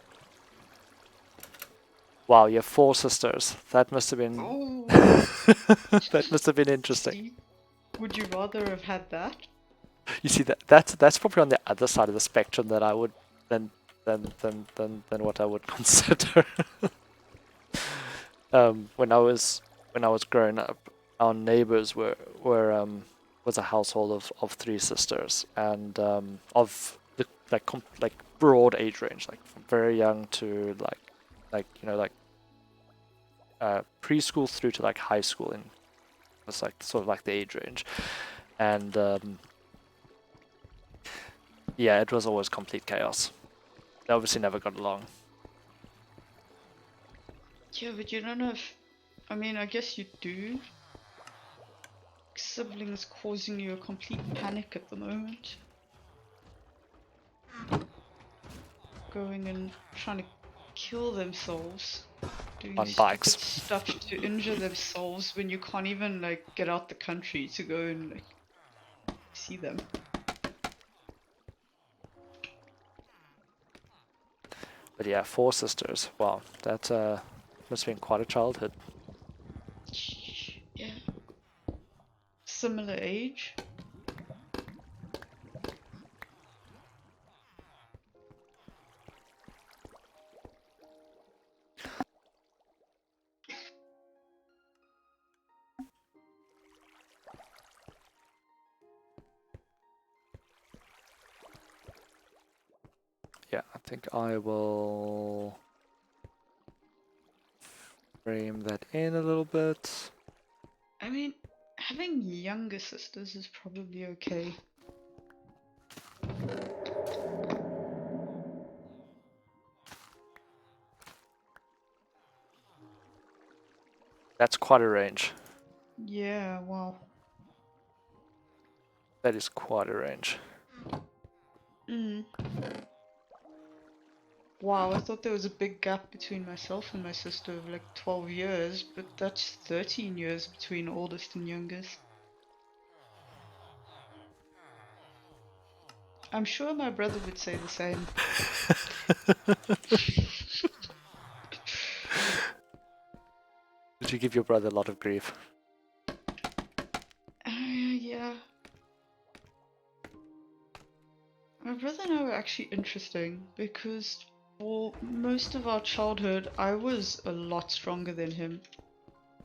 Wow, you have 4 sisters. That must have been... Oh, that must have been interesting. see? Would you rather have had that? You see, that's probably on the other side of the spectrum that I would than what I would consider. When I was growing up, our neighbors was a household of 3 sisters, and of the like broad age range, like from very young to preschool through to like high school, and it's like sort of like the age range, and yeah, it was always complete chaos. They obviously never got along. Yeah, but you don't know if... I mean, I guess you do. Siblings causing you a complete panic at the moment. going and trying to kill themselves, doing On stupid bikes. stuff to injure themselves when you can't even like get out the country to go and like see them. But yeah, 4 sisters. Wow, that must have been quite a childhood. Yeah. Similar age. Yeah, I think I will frame that in a little bit. I mean, having younger sisters is probably okay. That's quite a range. Yeah, wow. That is quite a range. Mm. Wow, I thought there was a big gap between myself and my sister of like 12 years, but that's 13 years between oldest and youngest. I'm sure my brother would say the same. Did you give your brother a lot of grief? Yeah. My brother and I were actually interesting because for most of our childhood, I was a lot stronger than him.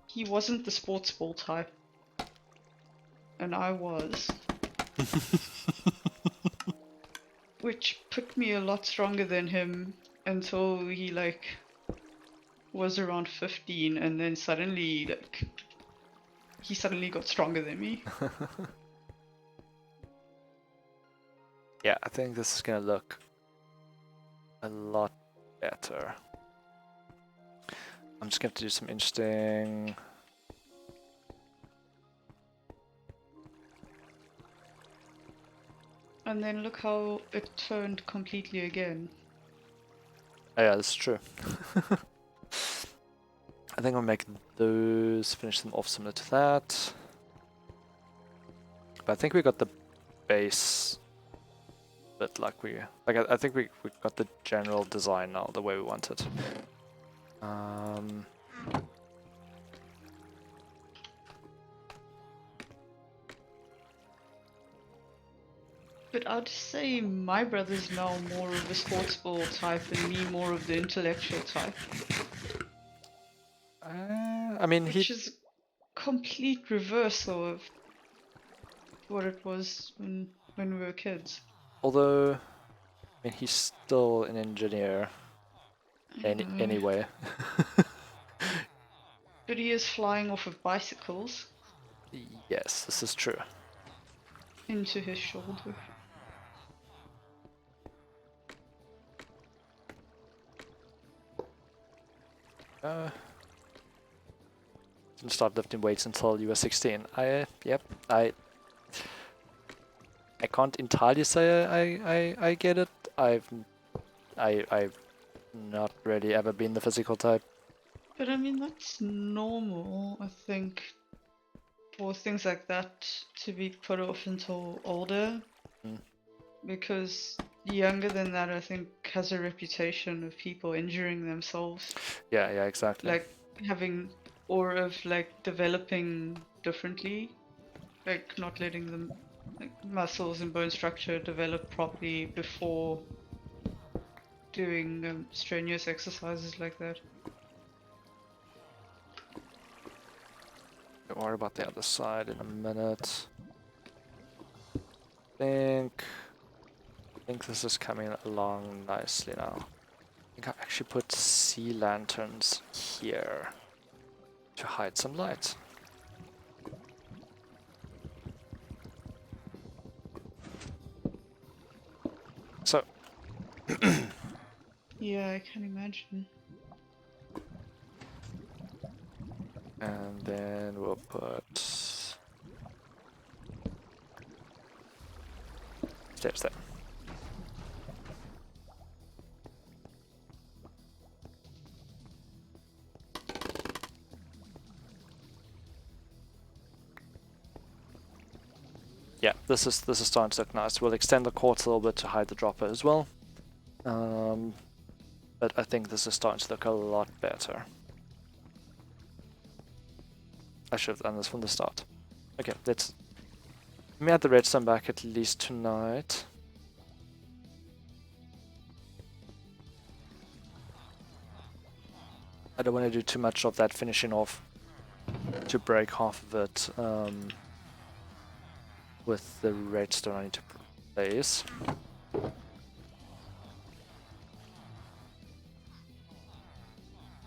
He wasn't the sports ball type, and I was, which put me a lot stronger than him until he like was around 15, and then suddenly like he suddenly got stronger than me. Yeah, I think this is gonna look a lot better. I'm just going to do some interesting... And then look how it turned completely again. Oh, yeah, that's true. I think I'll make those, finish them off similar to that. But I think we got the base bit like we... Like, I think we got the general design now, the way we want it. But I'd say my brother's now more of a sports ball type and me more of the intellectual type. I mean, Which is complete reversal of what it was when we were kids. although, I mean, he's still an engineer anyway. But he is flying off of bicycles Yes, this is true. into his shoulder. Didn't start lifting weights until you were 16. Yep, I can't entirely say I get it. I've not really ever been the physical type. But I mean, that's normal, I think, for things like that to be put off until older. Mm. Because younger than that, I think, has a reputation of people injuring themselves. Yeah, exactly. Like having, or of like developing differently. Like not letting them, like muscles and bone structure develop properly before doing strenuous exercises like that. Don't worry about the other side in a minute. I think this is coming along nicely now. I think I actually put sea lanterns here to hide some light. So, Yeah, I can imagine. and then we'll put steps there. this is starting to look nice. We'll extend the courts a little bit to hide the dropper as well. But I think this is starting to look a lot better. I should have done this from the start. Okay, let me add the redstone back at least tonight. I don't want to do too much of that finishing off to break half of it with the redstone I need to place.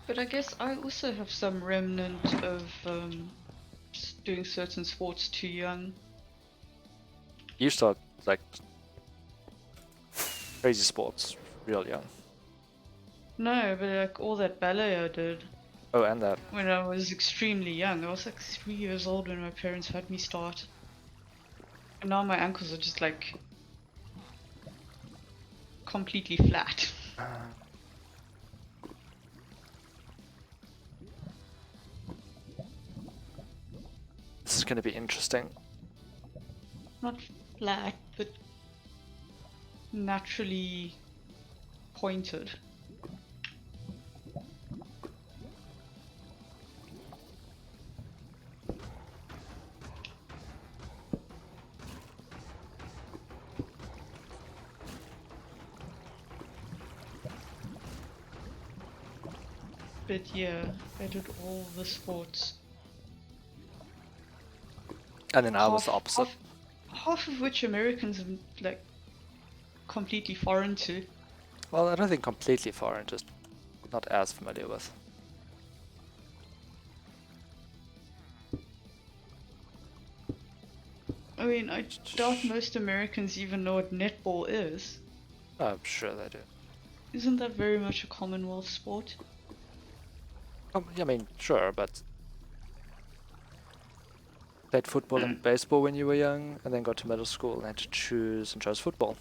But I guess I also have some remnant of just doing certain sports too young. You start like crazy sports real young. No, but like all that ballet I did Oh, and that. when I was extremely young. I was like 3 years old when my parents had me start. And now my ankles are just like completely flat. This is going to be interesting. Not flat, but naturally pointed. But yeah, I did all the sports. And then I was the opposite. Half of which Americans are like completely foreign to. Well, I don't think completely foreign, just not as familiar with. I mean, I doubt most Americans even know what netball is. I'm sure they do. Isn't that very much a Commonwealth sport? I mean, sure, but played football and baseball when you were young, and then got to middle school and had to choose and chose football.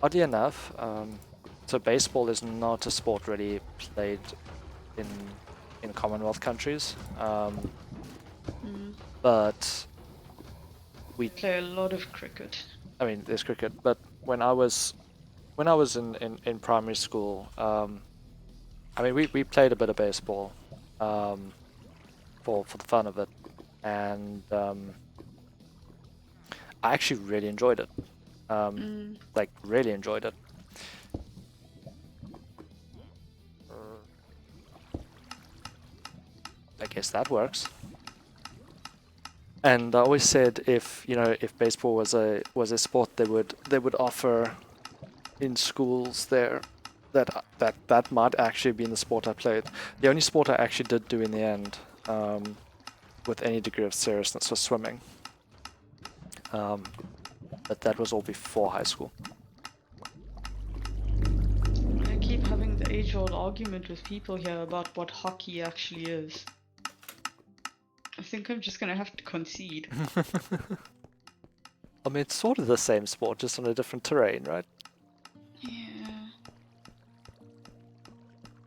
Oddly enough, so baseball is not a sport really played in Commonwealth countries, but we Play a lot of cricket. I mean, there's cricket, but when I was in primary school, I mean, we played a bit of baseball, for the fun of it, and I actually really enjoyed it. Like really enjoyed it. I guess that works. And I always said if baseball was a sport they would offer in schools there, that might actually be in the sport I played. The only sport I actually did do in the end, with any degree of seriousness, was swimming. But that was all before high school. I keep having the age-old argument with people here about what hockey actually is. I think I'm just gonna have to concede. I mean, it's sort of the same sport, just on a different terrain, right? Yeah.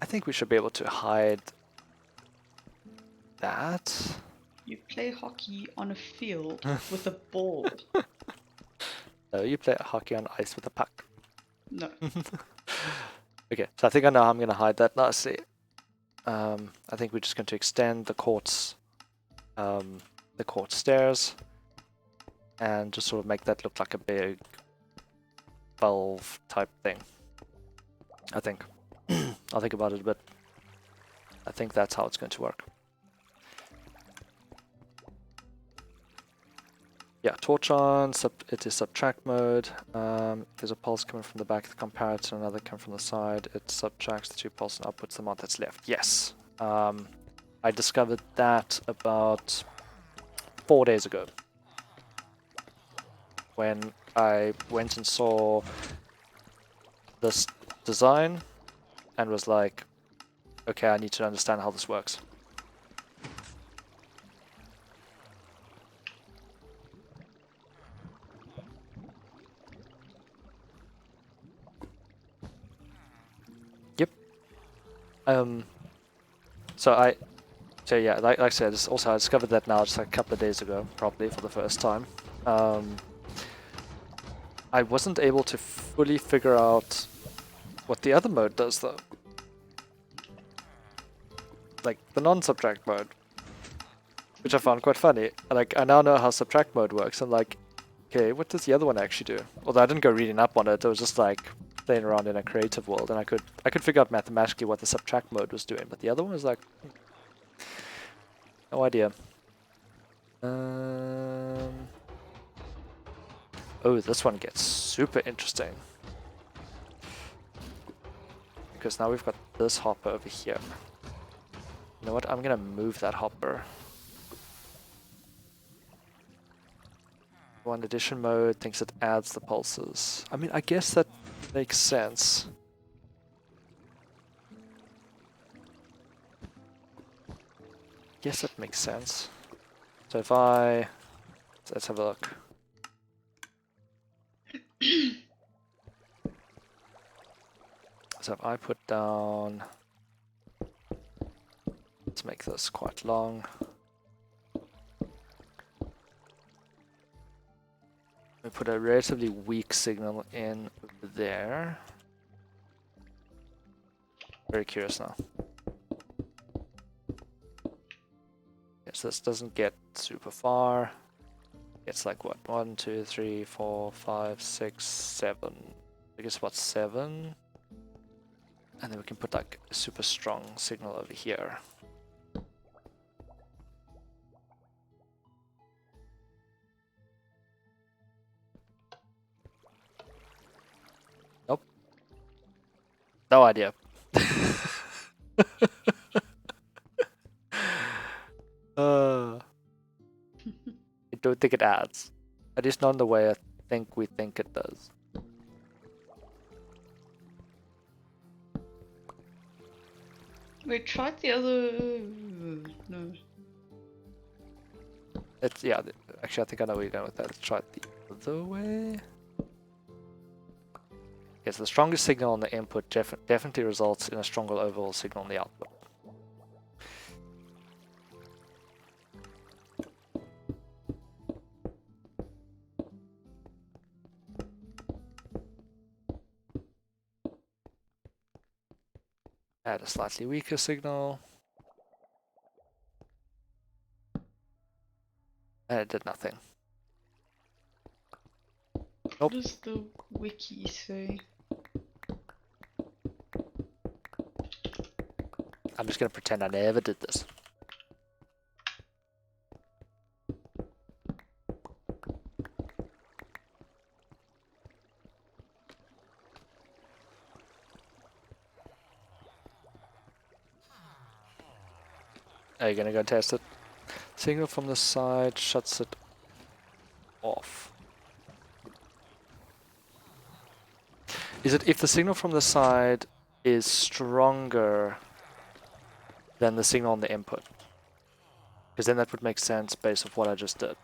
I think we should be able to hide that. You play hockey on a field with a ball. No, you play hockey on ice with a puck. No. Okay, so I think I know how I'm going to hide that nicely. I think we're just going to extend the court stairs, and just sort of make that look like a big valve type thing. I think. I'll think about it a bit. I think that's how it's going to work. Yeah, torch on, it is subtract mode. There's a pulse coming from the back of the comparator, another coming from the side. It subtracts the two pulses and outputs the amount that's left. Yes. I discovered that about 4 days ago, when I went and saw this design and was like, okay, I need to understand how this works. Yep. So So yeah, like I said, also I discovered that now just like a couple of days ago, probably for the first time. I wasn't able to fully figure out what the other mode does though. Like the non-subtract mode, which I found quite funny. Like I now know how subtract mode works. I'm like, okay, what does the other one actually do? Although I didn't go reading up on it, I was just like playing around in a creative world, and I could figure out mathematically what the subtract mode was doing, but the other one was like, no idea. Oh, this one gets super interesting. Because now we've got this hopper over here. You know what? I'm gonna move that hopper. One addition mode thinks it adds the pulses. I mean, I guess that makes sense. Yes, that makes sense. So if let's have a look. So if I put down, let's make this quite long. We put a relatively weak signal in over there. Very curious now. Yes, this doesn't get super far. It's like what? 1, 2, 3, 4, 5, 6, 7. I guess what, 7? And then we can put like a super strong signal over here. Nope. No idea. I don't think it adds. At least not in the way I think we think it does. Wait, try the other. No. It's, yeah, actually I think I know where you're going with that. Let's try it the other way. Yes, the strongest signal on the input definitely results in a stronger overall signal on the output. Add a slightly weaker signal. And it did nothing. Nope. What does the wiki say? I'm just gonna pretend I never did this. Are you gonna go test it? Signal from the side shuts it off. Is it if the signal from the side is stronger than the signal on the input? Because then that would make sense based on what I just did.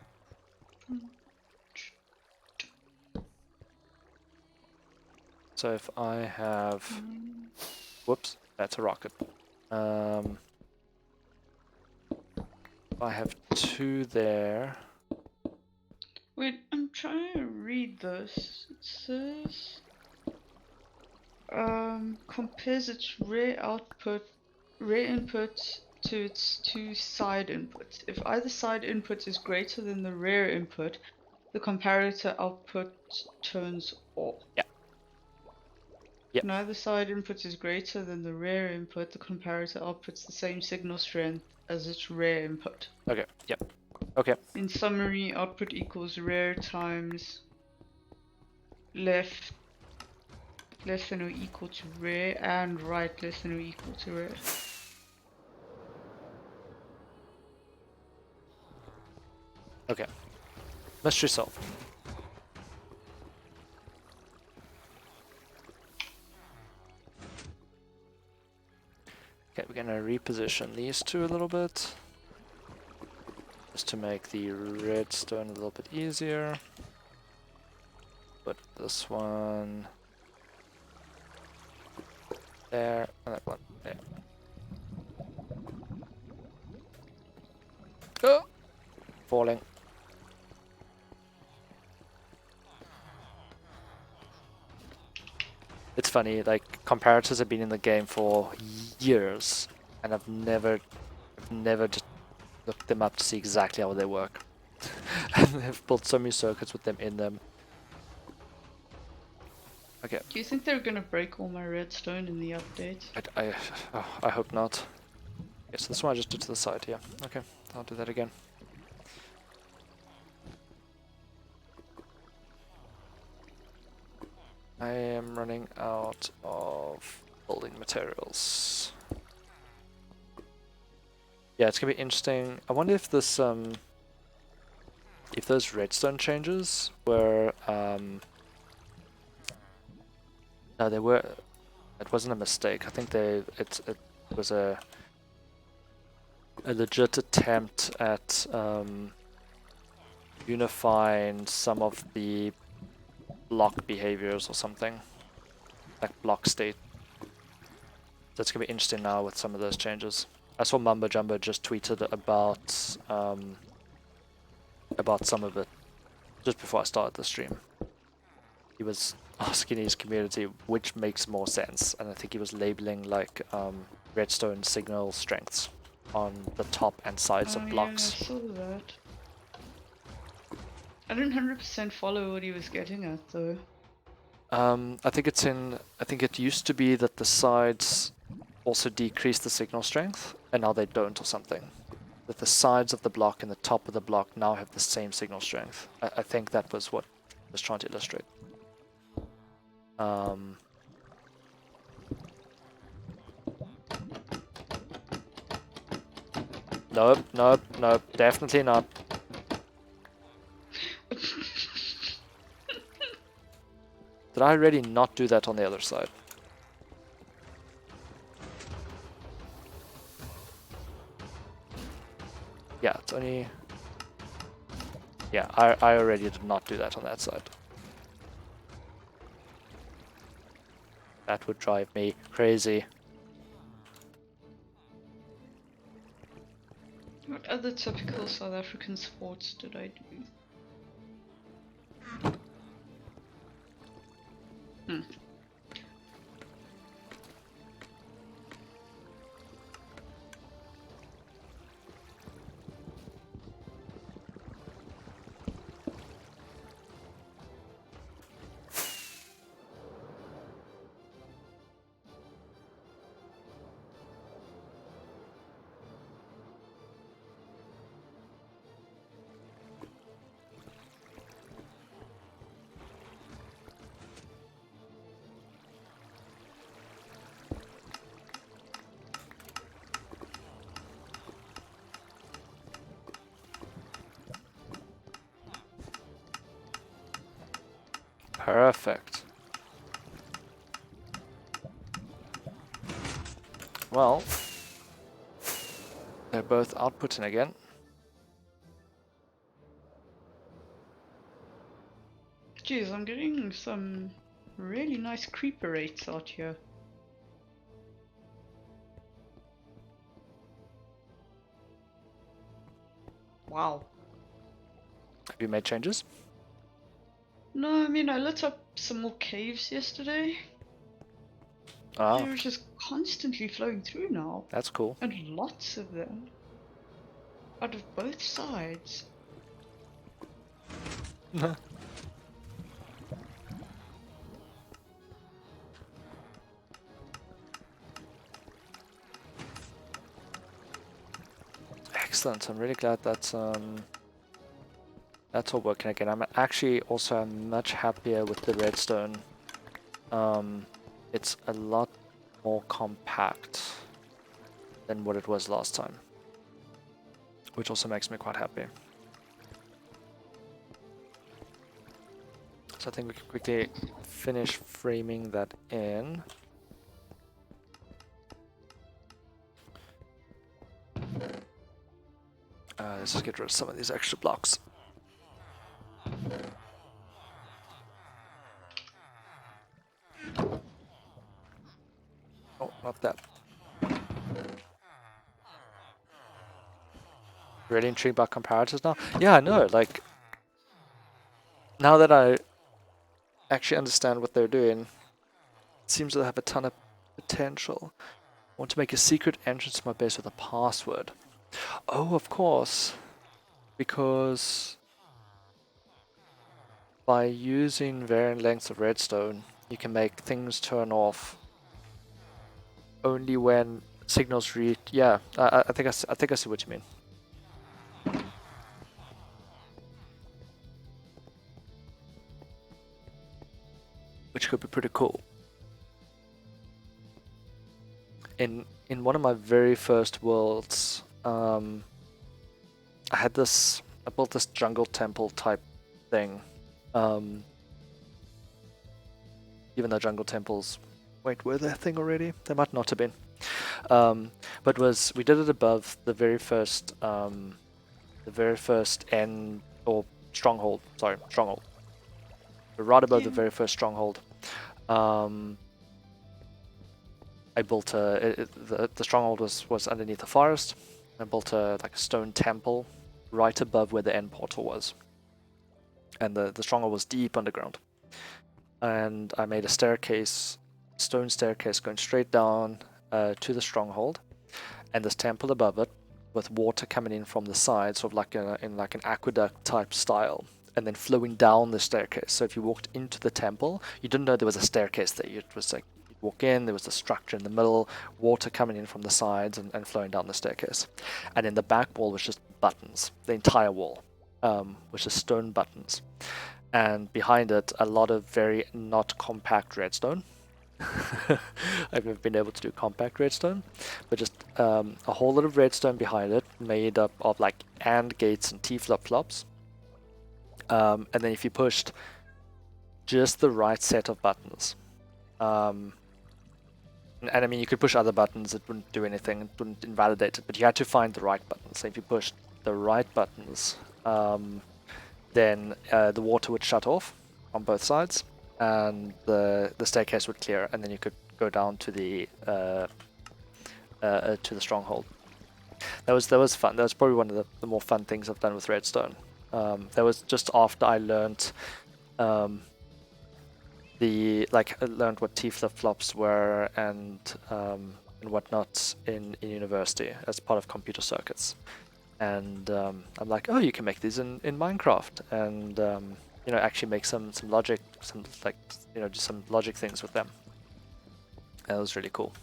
So if I have... Whoops, that's a rocket. If I have 2 there... Wait, I'm trying to read this. It says compares its rear input to its 2 side inputs. If either side input is greater than the rear input, the comparator output turns off. Yeah. Yep. When either side input is greater than the rear input, the comparator outputs the same signal strength as its rear input. Okay, yep. Okay. In summary, output equals rear times left less than or equal to rear and right less than or equal to rear. Okay. Mystery solved. Okay, we're gonna reposition these 2 a little bit. Just to make the redstone a little bit easier. Put this one there, and that one there. falling. It's funny, like, comparators have been in the game for years, and I've never just looked them up to see exactly how they work. And I've built so many circuits with them in them. Okay. Do you think they're gonna break all my redstone in the update? I hope not. Yes, this one I just did to the side here. Okay, I'll do that again. I am running out of building materials. Yeah, it's gonna be interesting. I wonder if this if those redstone changes were no, they were. It wasn't a mistake. I think it was a legit attempt at unifying some of the block behaviors or something, like block state. That's gonna be interesting now with some of those changes. I saw Mumbo Jumbo just tweeted about some of it just before I started the stream. He was asking his community which makes more sense, and I think he was labeling like redstone signal strengths on the top and sides of blocks. Yeah, I saw that. I didn't 100% follow what he was getting at though. I think it's in. I think it used to be that the sides also decrease the signal strength, and now they don't, or something. That the sides of the block and the top of the block now have the same signal strength. I think that was what I was trying to illustrate. Nope, nope, nope, definitely not. Did I already not do that on the other side? Yeah, it's only... Yeah, I already did not do that on that side. That would drive me crazy. What other typical South African sports did I do? Perfect. Well, they're both outputting again. Jeez, I'm getting some really nice creeper rates out here. Wow. Have you made changes? No, I mean, I lit up some more caves yesterday. Ah, They're just constantly flowing through now. that's cool. And lots of them. Out of both sides. Excellent. I'm really glad that's all working again. I'm actually also much happier with the redstone. It's a lot more compact than what it was last time, which also makes me quite happy. So I think we can quickly finish framing that in. Let's just get rid of some of these extra blocks. Oh, not that. Really intrigued by comparators now. Yeah, I know. Like, now that I actually understand what they're doing, it seems to have a ton of potential. I want to make a secret entrance to my base with a password. Oh, of course. Because by using varying lengths of redstone, you can make things turn off only when signals reach. Yeah, I think I think I see what you mean. Which could be pretty cool. In one of my very first worlds, I built this jungle temple type thing. Um, even though jungle temples, wait, were they a thing already? They might not have been. But we did it above the very first end or stronghold. Sorry, stronghold. Right above the very first stronghold. I built the stronghold was underneath the forest. I built a stone temple right above where the end portal was, and the stronghold was deep underground. And I made a staircase, stone staircase going straight down to the stronghold, and this temple above it, with water coming in from the side, sort of like in like an aqueduct type style, and then flowing down the staircase. So if you walked into the temple, you didn't know there was a staircase there. It was like you'd walk in, there was a structure in the middle, water coming in from the sides and flowing down the staircase. And in the back wall was just buttons. The entire wall was just stone buttons. And behind it, a lot of very not compact redstone. I've never been able to do compact redstone, but just a whole lot of redstone behind it, made up of like AND gates and T flip-flops. And then if you pushed just the right set of buttons, and I mean you could push other buttons, it wouldn't do anything, it wouldn't invalidate it, but you had to find the right buttons. So if you pushed the right buttons, then the water would shut off on both sides, and the staircase would clear, and then you could go down to the stronghold. That was fun. That was probably one of the more fun things I've done with redstone. That was just after I learned I learned what T flip-flops were and whatnot in university as part of computer circuits. And I'm like, oh, you can make these in Minecraft, and actually make some logic, do some logic things with them. And that was really cool.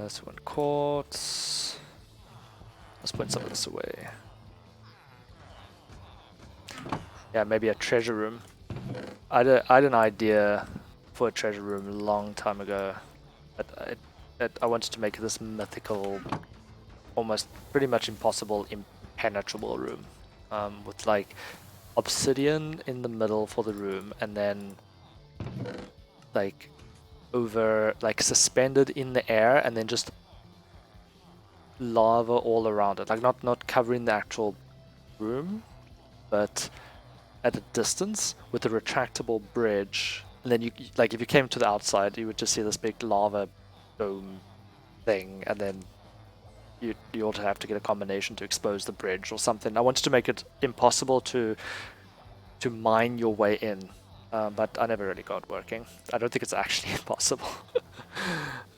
So one quartz. Let's put some of this away. Yeah, maybe a treasure room. I had an idea for a treasure room a long time ago. I wanted to make this mythical, almost pretty much impossible, impenetrable room, with like obsidian in the middle for the room, and then like suspended in the air, and then just lava all around it, like not covering the actual room, but at a distance with a retractable bridge. And then if you came to the outside, you would just see this big lava dome thing, and then you also have to get a combination to expose the bridge or something. I wanted to make it impossible to mine your way in, but I never really got it working. I don't think it's actually possible.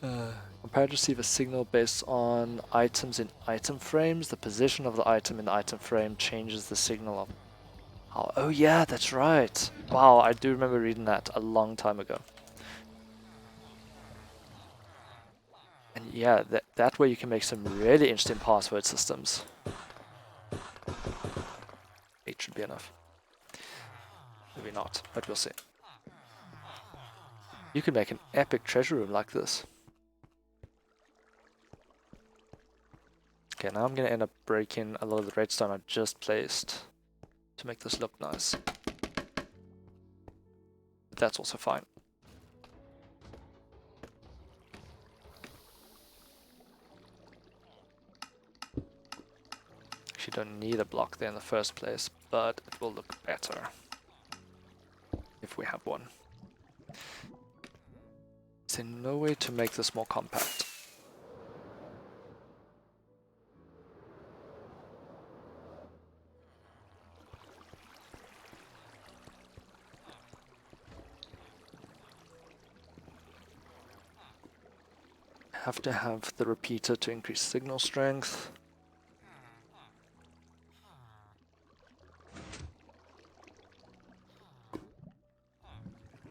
Compare to receive a signal based on items in item frames. The position of the item in the item frame changes the signal of. Oh yeah, that's right. Wow, I do remember reading that a long time ago. And yeah, that way you can make some really interesting password systems. 8 should be enough. Maybe not, but we'll see. You could make an epic treasure room like this. Okay, now I'm gonna end up breaking a lot of the redstone I just placed to make this look nice. But that's also fine. Actually don't need a block there in the first place, but it will look better if we have one. Is there no way to make this more compact? Have to have the repeater to increase signal strength.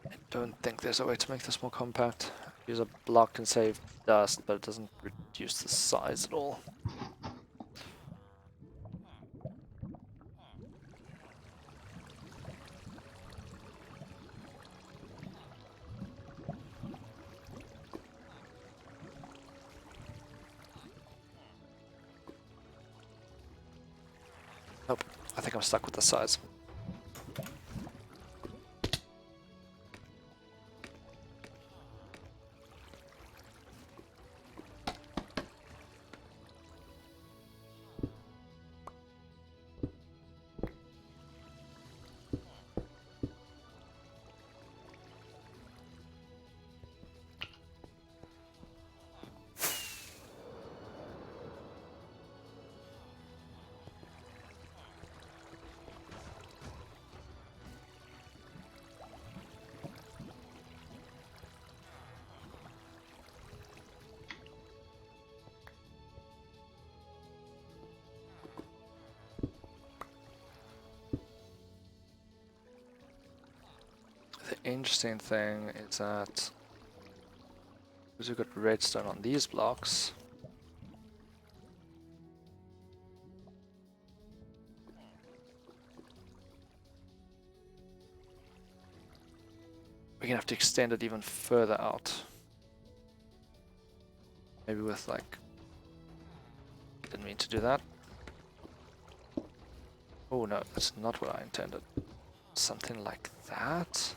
I don't think there's a way to make this more compact. Use a block and save dust, but it doesn't reduce the size at all. Nope, I think I'm stuck with the size. The interesting thing is that because we've got redstone on these blocks, we're gonna have to extend it even further out. Maybe with like, didn't mean to do that. Oh no, that's not what I intended. Something like that.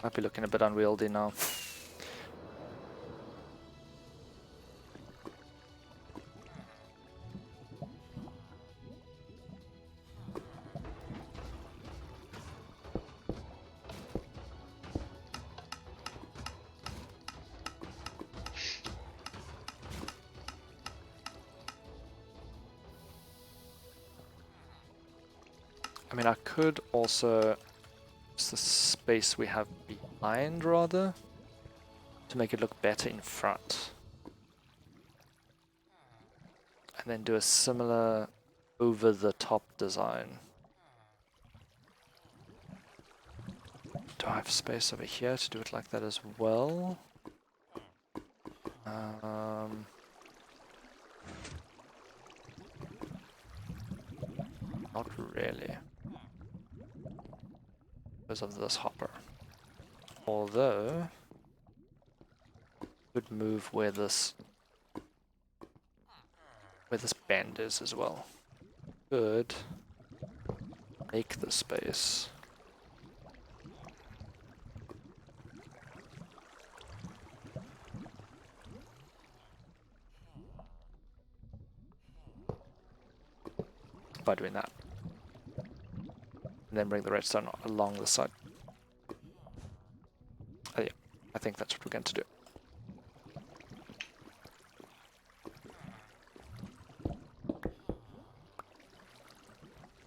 Might be looking a bit unwieldy now. I mean, I could also use the space we have behind, rather, to make it look better in front. And then do a similar over-the-top design. Do I have space over here to do it like that as well? Not really. Because of this hopper. Although, could move where this bend is as well. Could make the space. By doing that. And then bring the redstone along the side. Oh yeah, I think that's what we're going to do.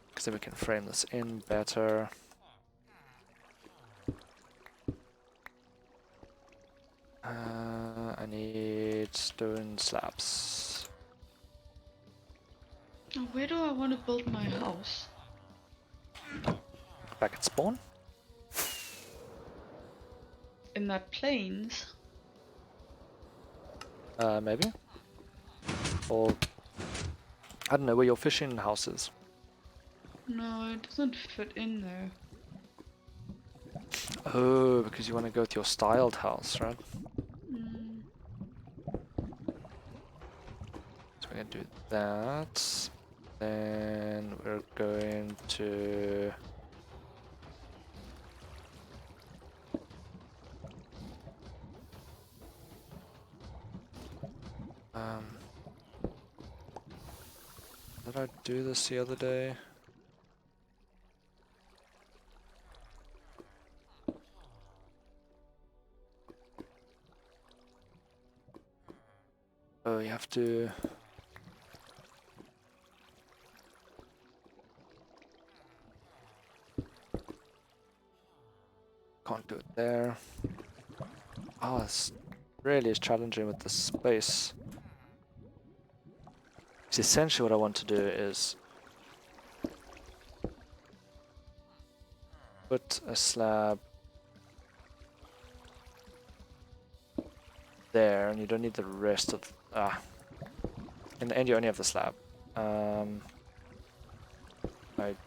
Because then we can frame this in better. I need stone slabs. Now, where do I want to build my house? Back at spawn? In that plains? Maybe. Or, I don't know, where your fishing house is. No, it doesn't fit in there. Oh, because you want to go to your styled house, right? we can do that. Then we're going to did I do this the other day? Oh, you have to. Can't do it there. Oh, it's really is challenging with the space. So essentially what I want to do is put a slab there, and you don't need the rest of... in the end you only have the slab. I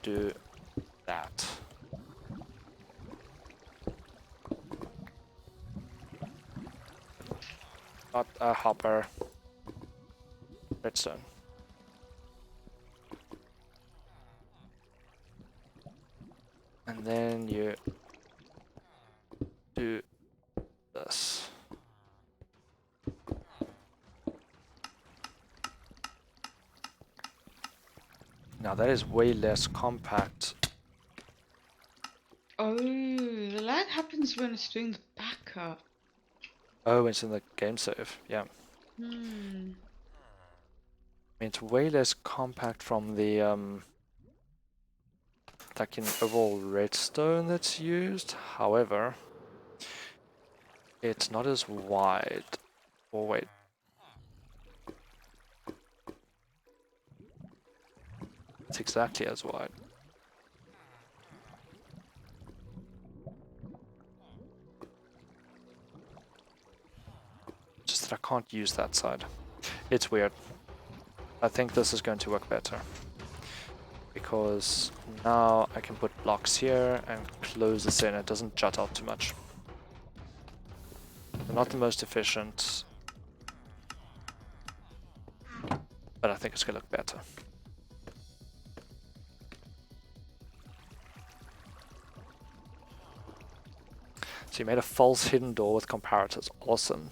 do that. Not a hopper. Redstone. And then you do this. Now that is way less compact. Oh, the lag happens when it's doing the backup. Oh, it's in the game save. Yeah. I Hmm. mean, it's way less compact from the like in overall redstone that's used. However, it's not as wide. Oh wait. It's exactly as wide. Just that I can't use that side. It's weird. I think this is going to work better. Because now I can put blocks here and close this in. It doesn't jut out too much. They're not the most efficient, but I think it's going to look better. So you made a false hidden door with comparators. Awesome.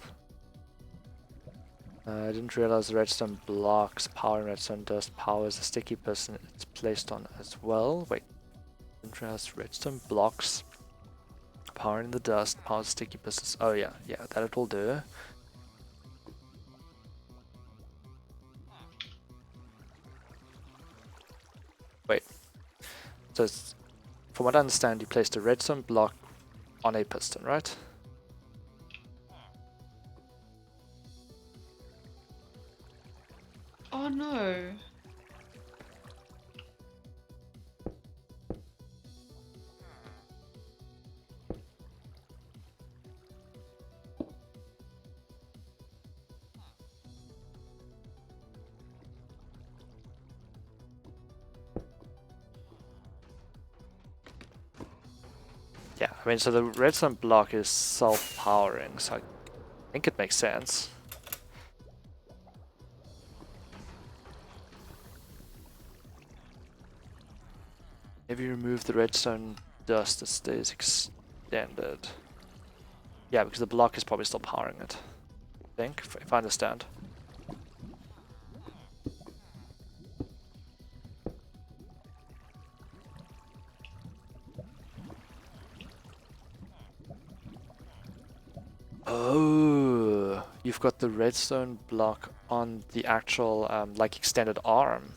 I didn't realize the redstone blocks power and redstone dust powers the sticky piston it's placed on as well. Wait. Didn't realize redstone blocks power in the dust powers sticky pistons. Oh yeah, that it will do. Wait. So it's, from what I understand, you placed a redstone block on a piston, right? Oh no. Yeah, I mean, so the redstone block is self-powering, so I think it makes sense. If you remove the redstone dust, it stays extended. Yeah, because the block is probably still powering it. I think, if I understand. Oh, you've got the redstone block on the actual, like, extended arm.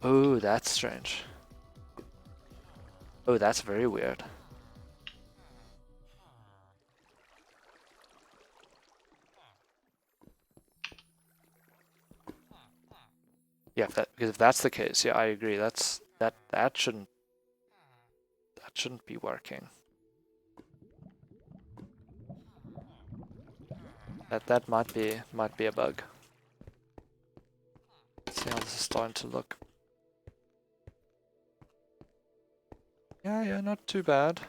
Oh, that's strange. Oh, that's very weird. Yeah, because if that's the case, yeah, I agree. That shouldn't be working. That might be a bug. Let's see how this is starting to look. Yeah, not too bad.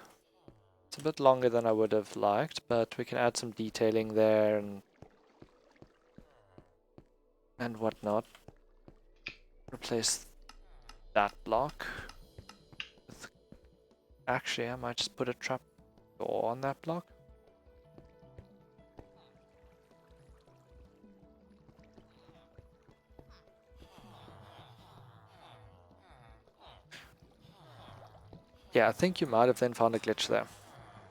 It's a bit longer than I would have liked, but we can add some detailing there and and whatnot. Replace that block with... Actually, I might just put a trap door on that block. Yeah, I think you might have then found a glitch there.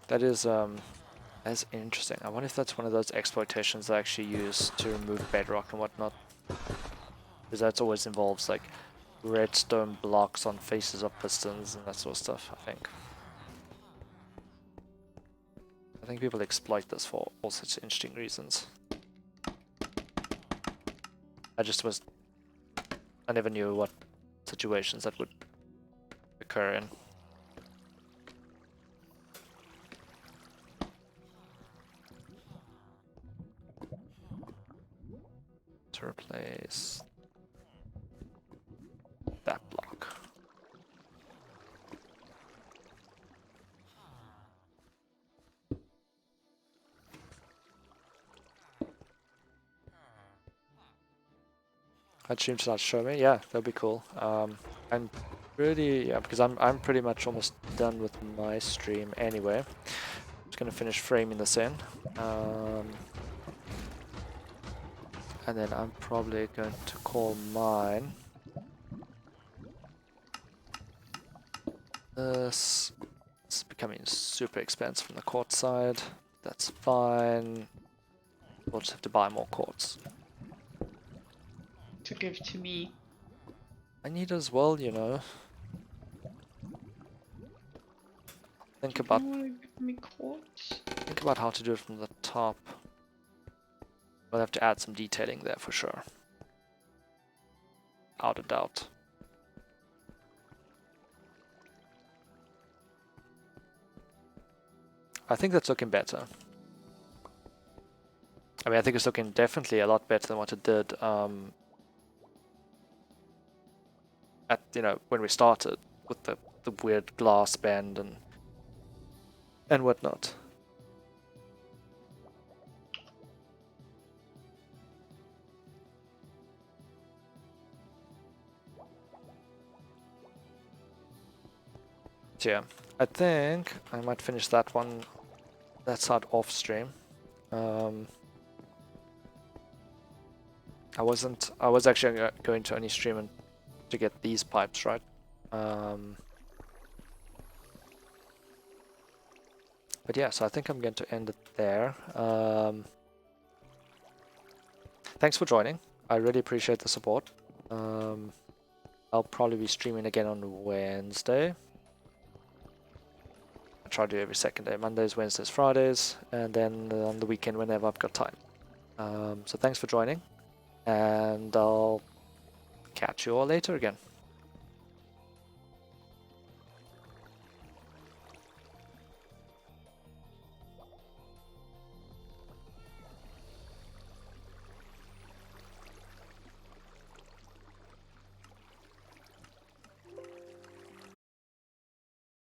That's interesting. I wonder if that's one of those exploitations I actually use to remove bedrock and whatnot. Because that always involves like redstone blocks on faces of pistons and that sort of stuff, I think. I think people exploit this for all such interesting reasons. I never knew what situations that would occur in. To replace that block. That seems to not show me. Yeah, that'd be cool. I'm really, yeah, because I'm pretty much almost done with my stream anyway. Just gonna finish framing this in. And then I'm probably going to call mine. This is becoming super expensive from the quartz side. That's fine. We'll just have to buy more quartz. To give to me. I need as well, you know. Think about Give me quartz. Think about how to do it from the top. We'll have to add some detailing there for sure. Without a doubt. I think that's looking better. I mean, I think it's looking definitely a lot better than what it did at, you know, when we started with the weird glass bend and whatnot. So yeah, I think I might finish that side off stream. I was actually going to only stream to get these pipes right. But yeah, so I think I'm going to end it there. Thanks for joining. I really appreciate the support. I'll probably be streaming again on Wednesday. I try to do every second day, Mondays, Wednesdays, Fridays, and then on the weekend whenever I've got time. So thanks for joining, and I'll catch you all later again.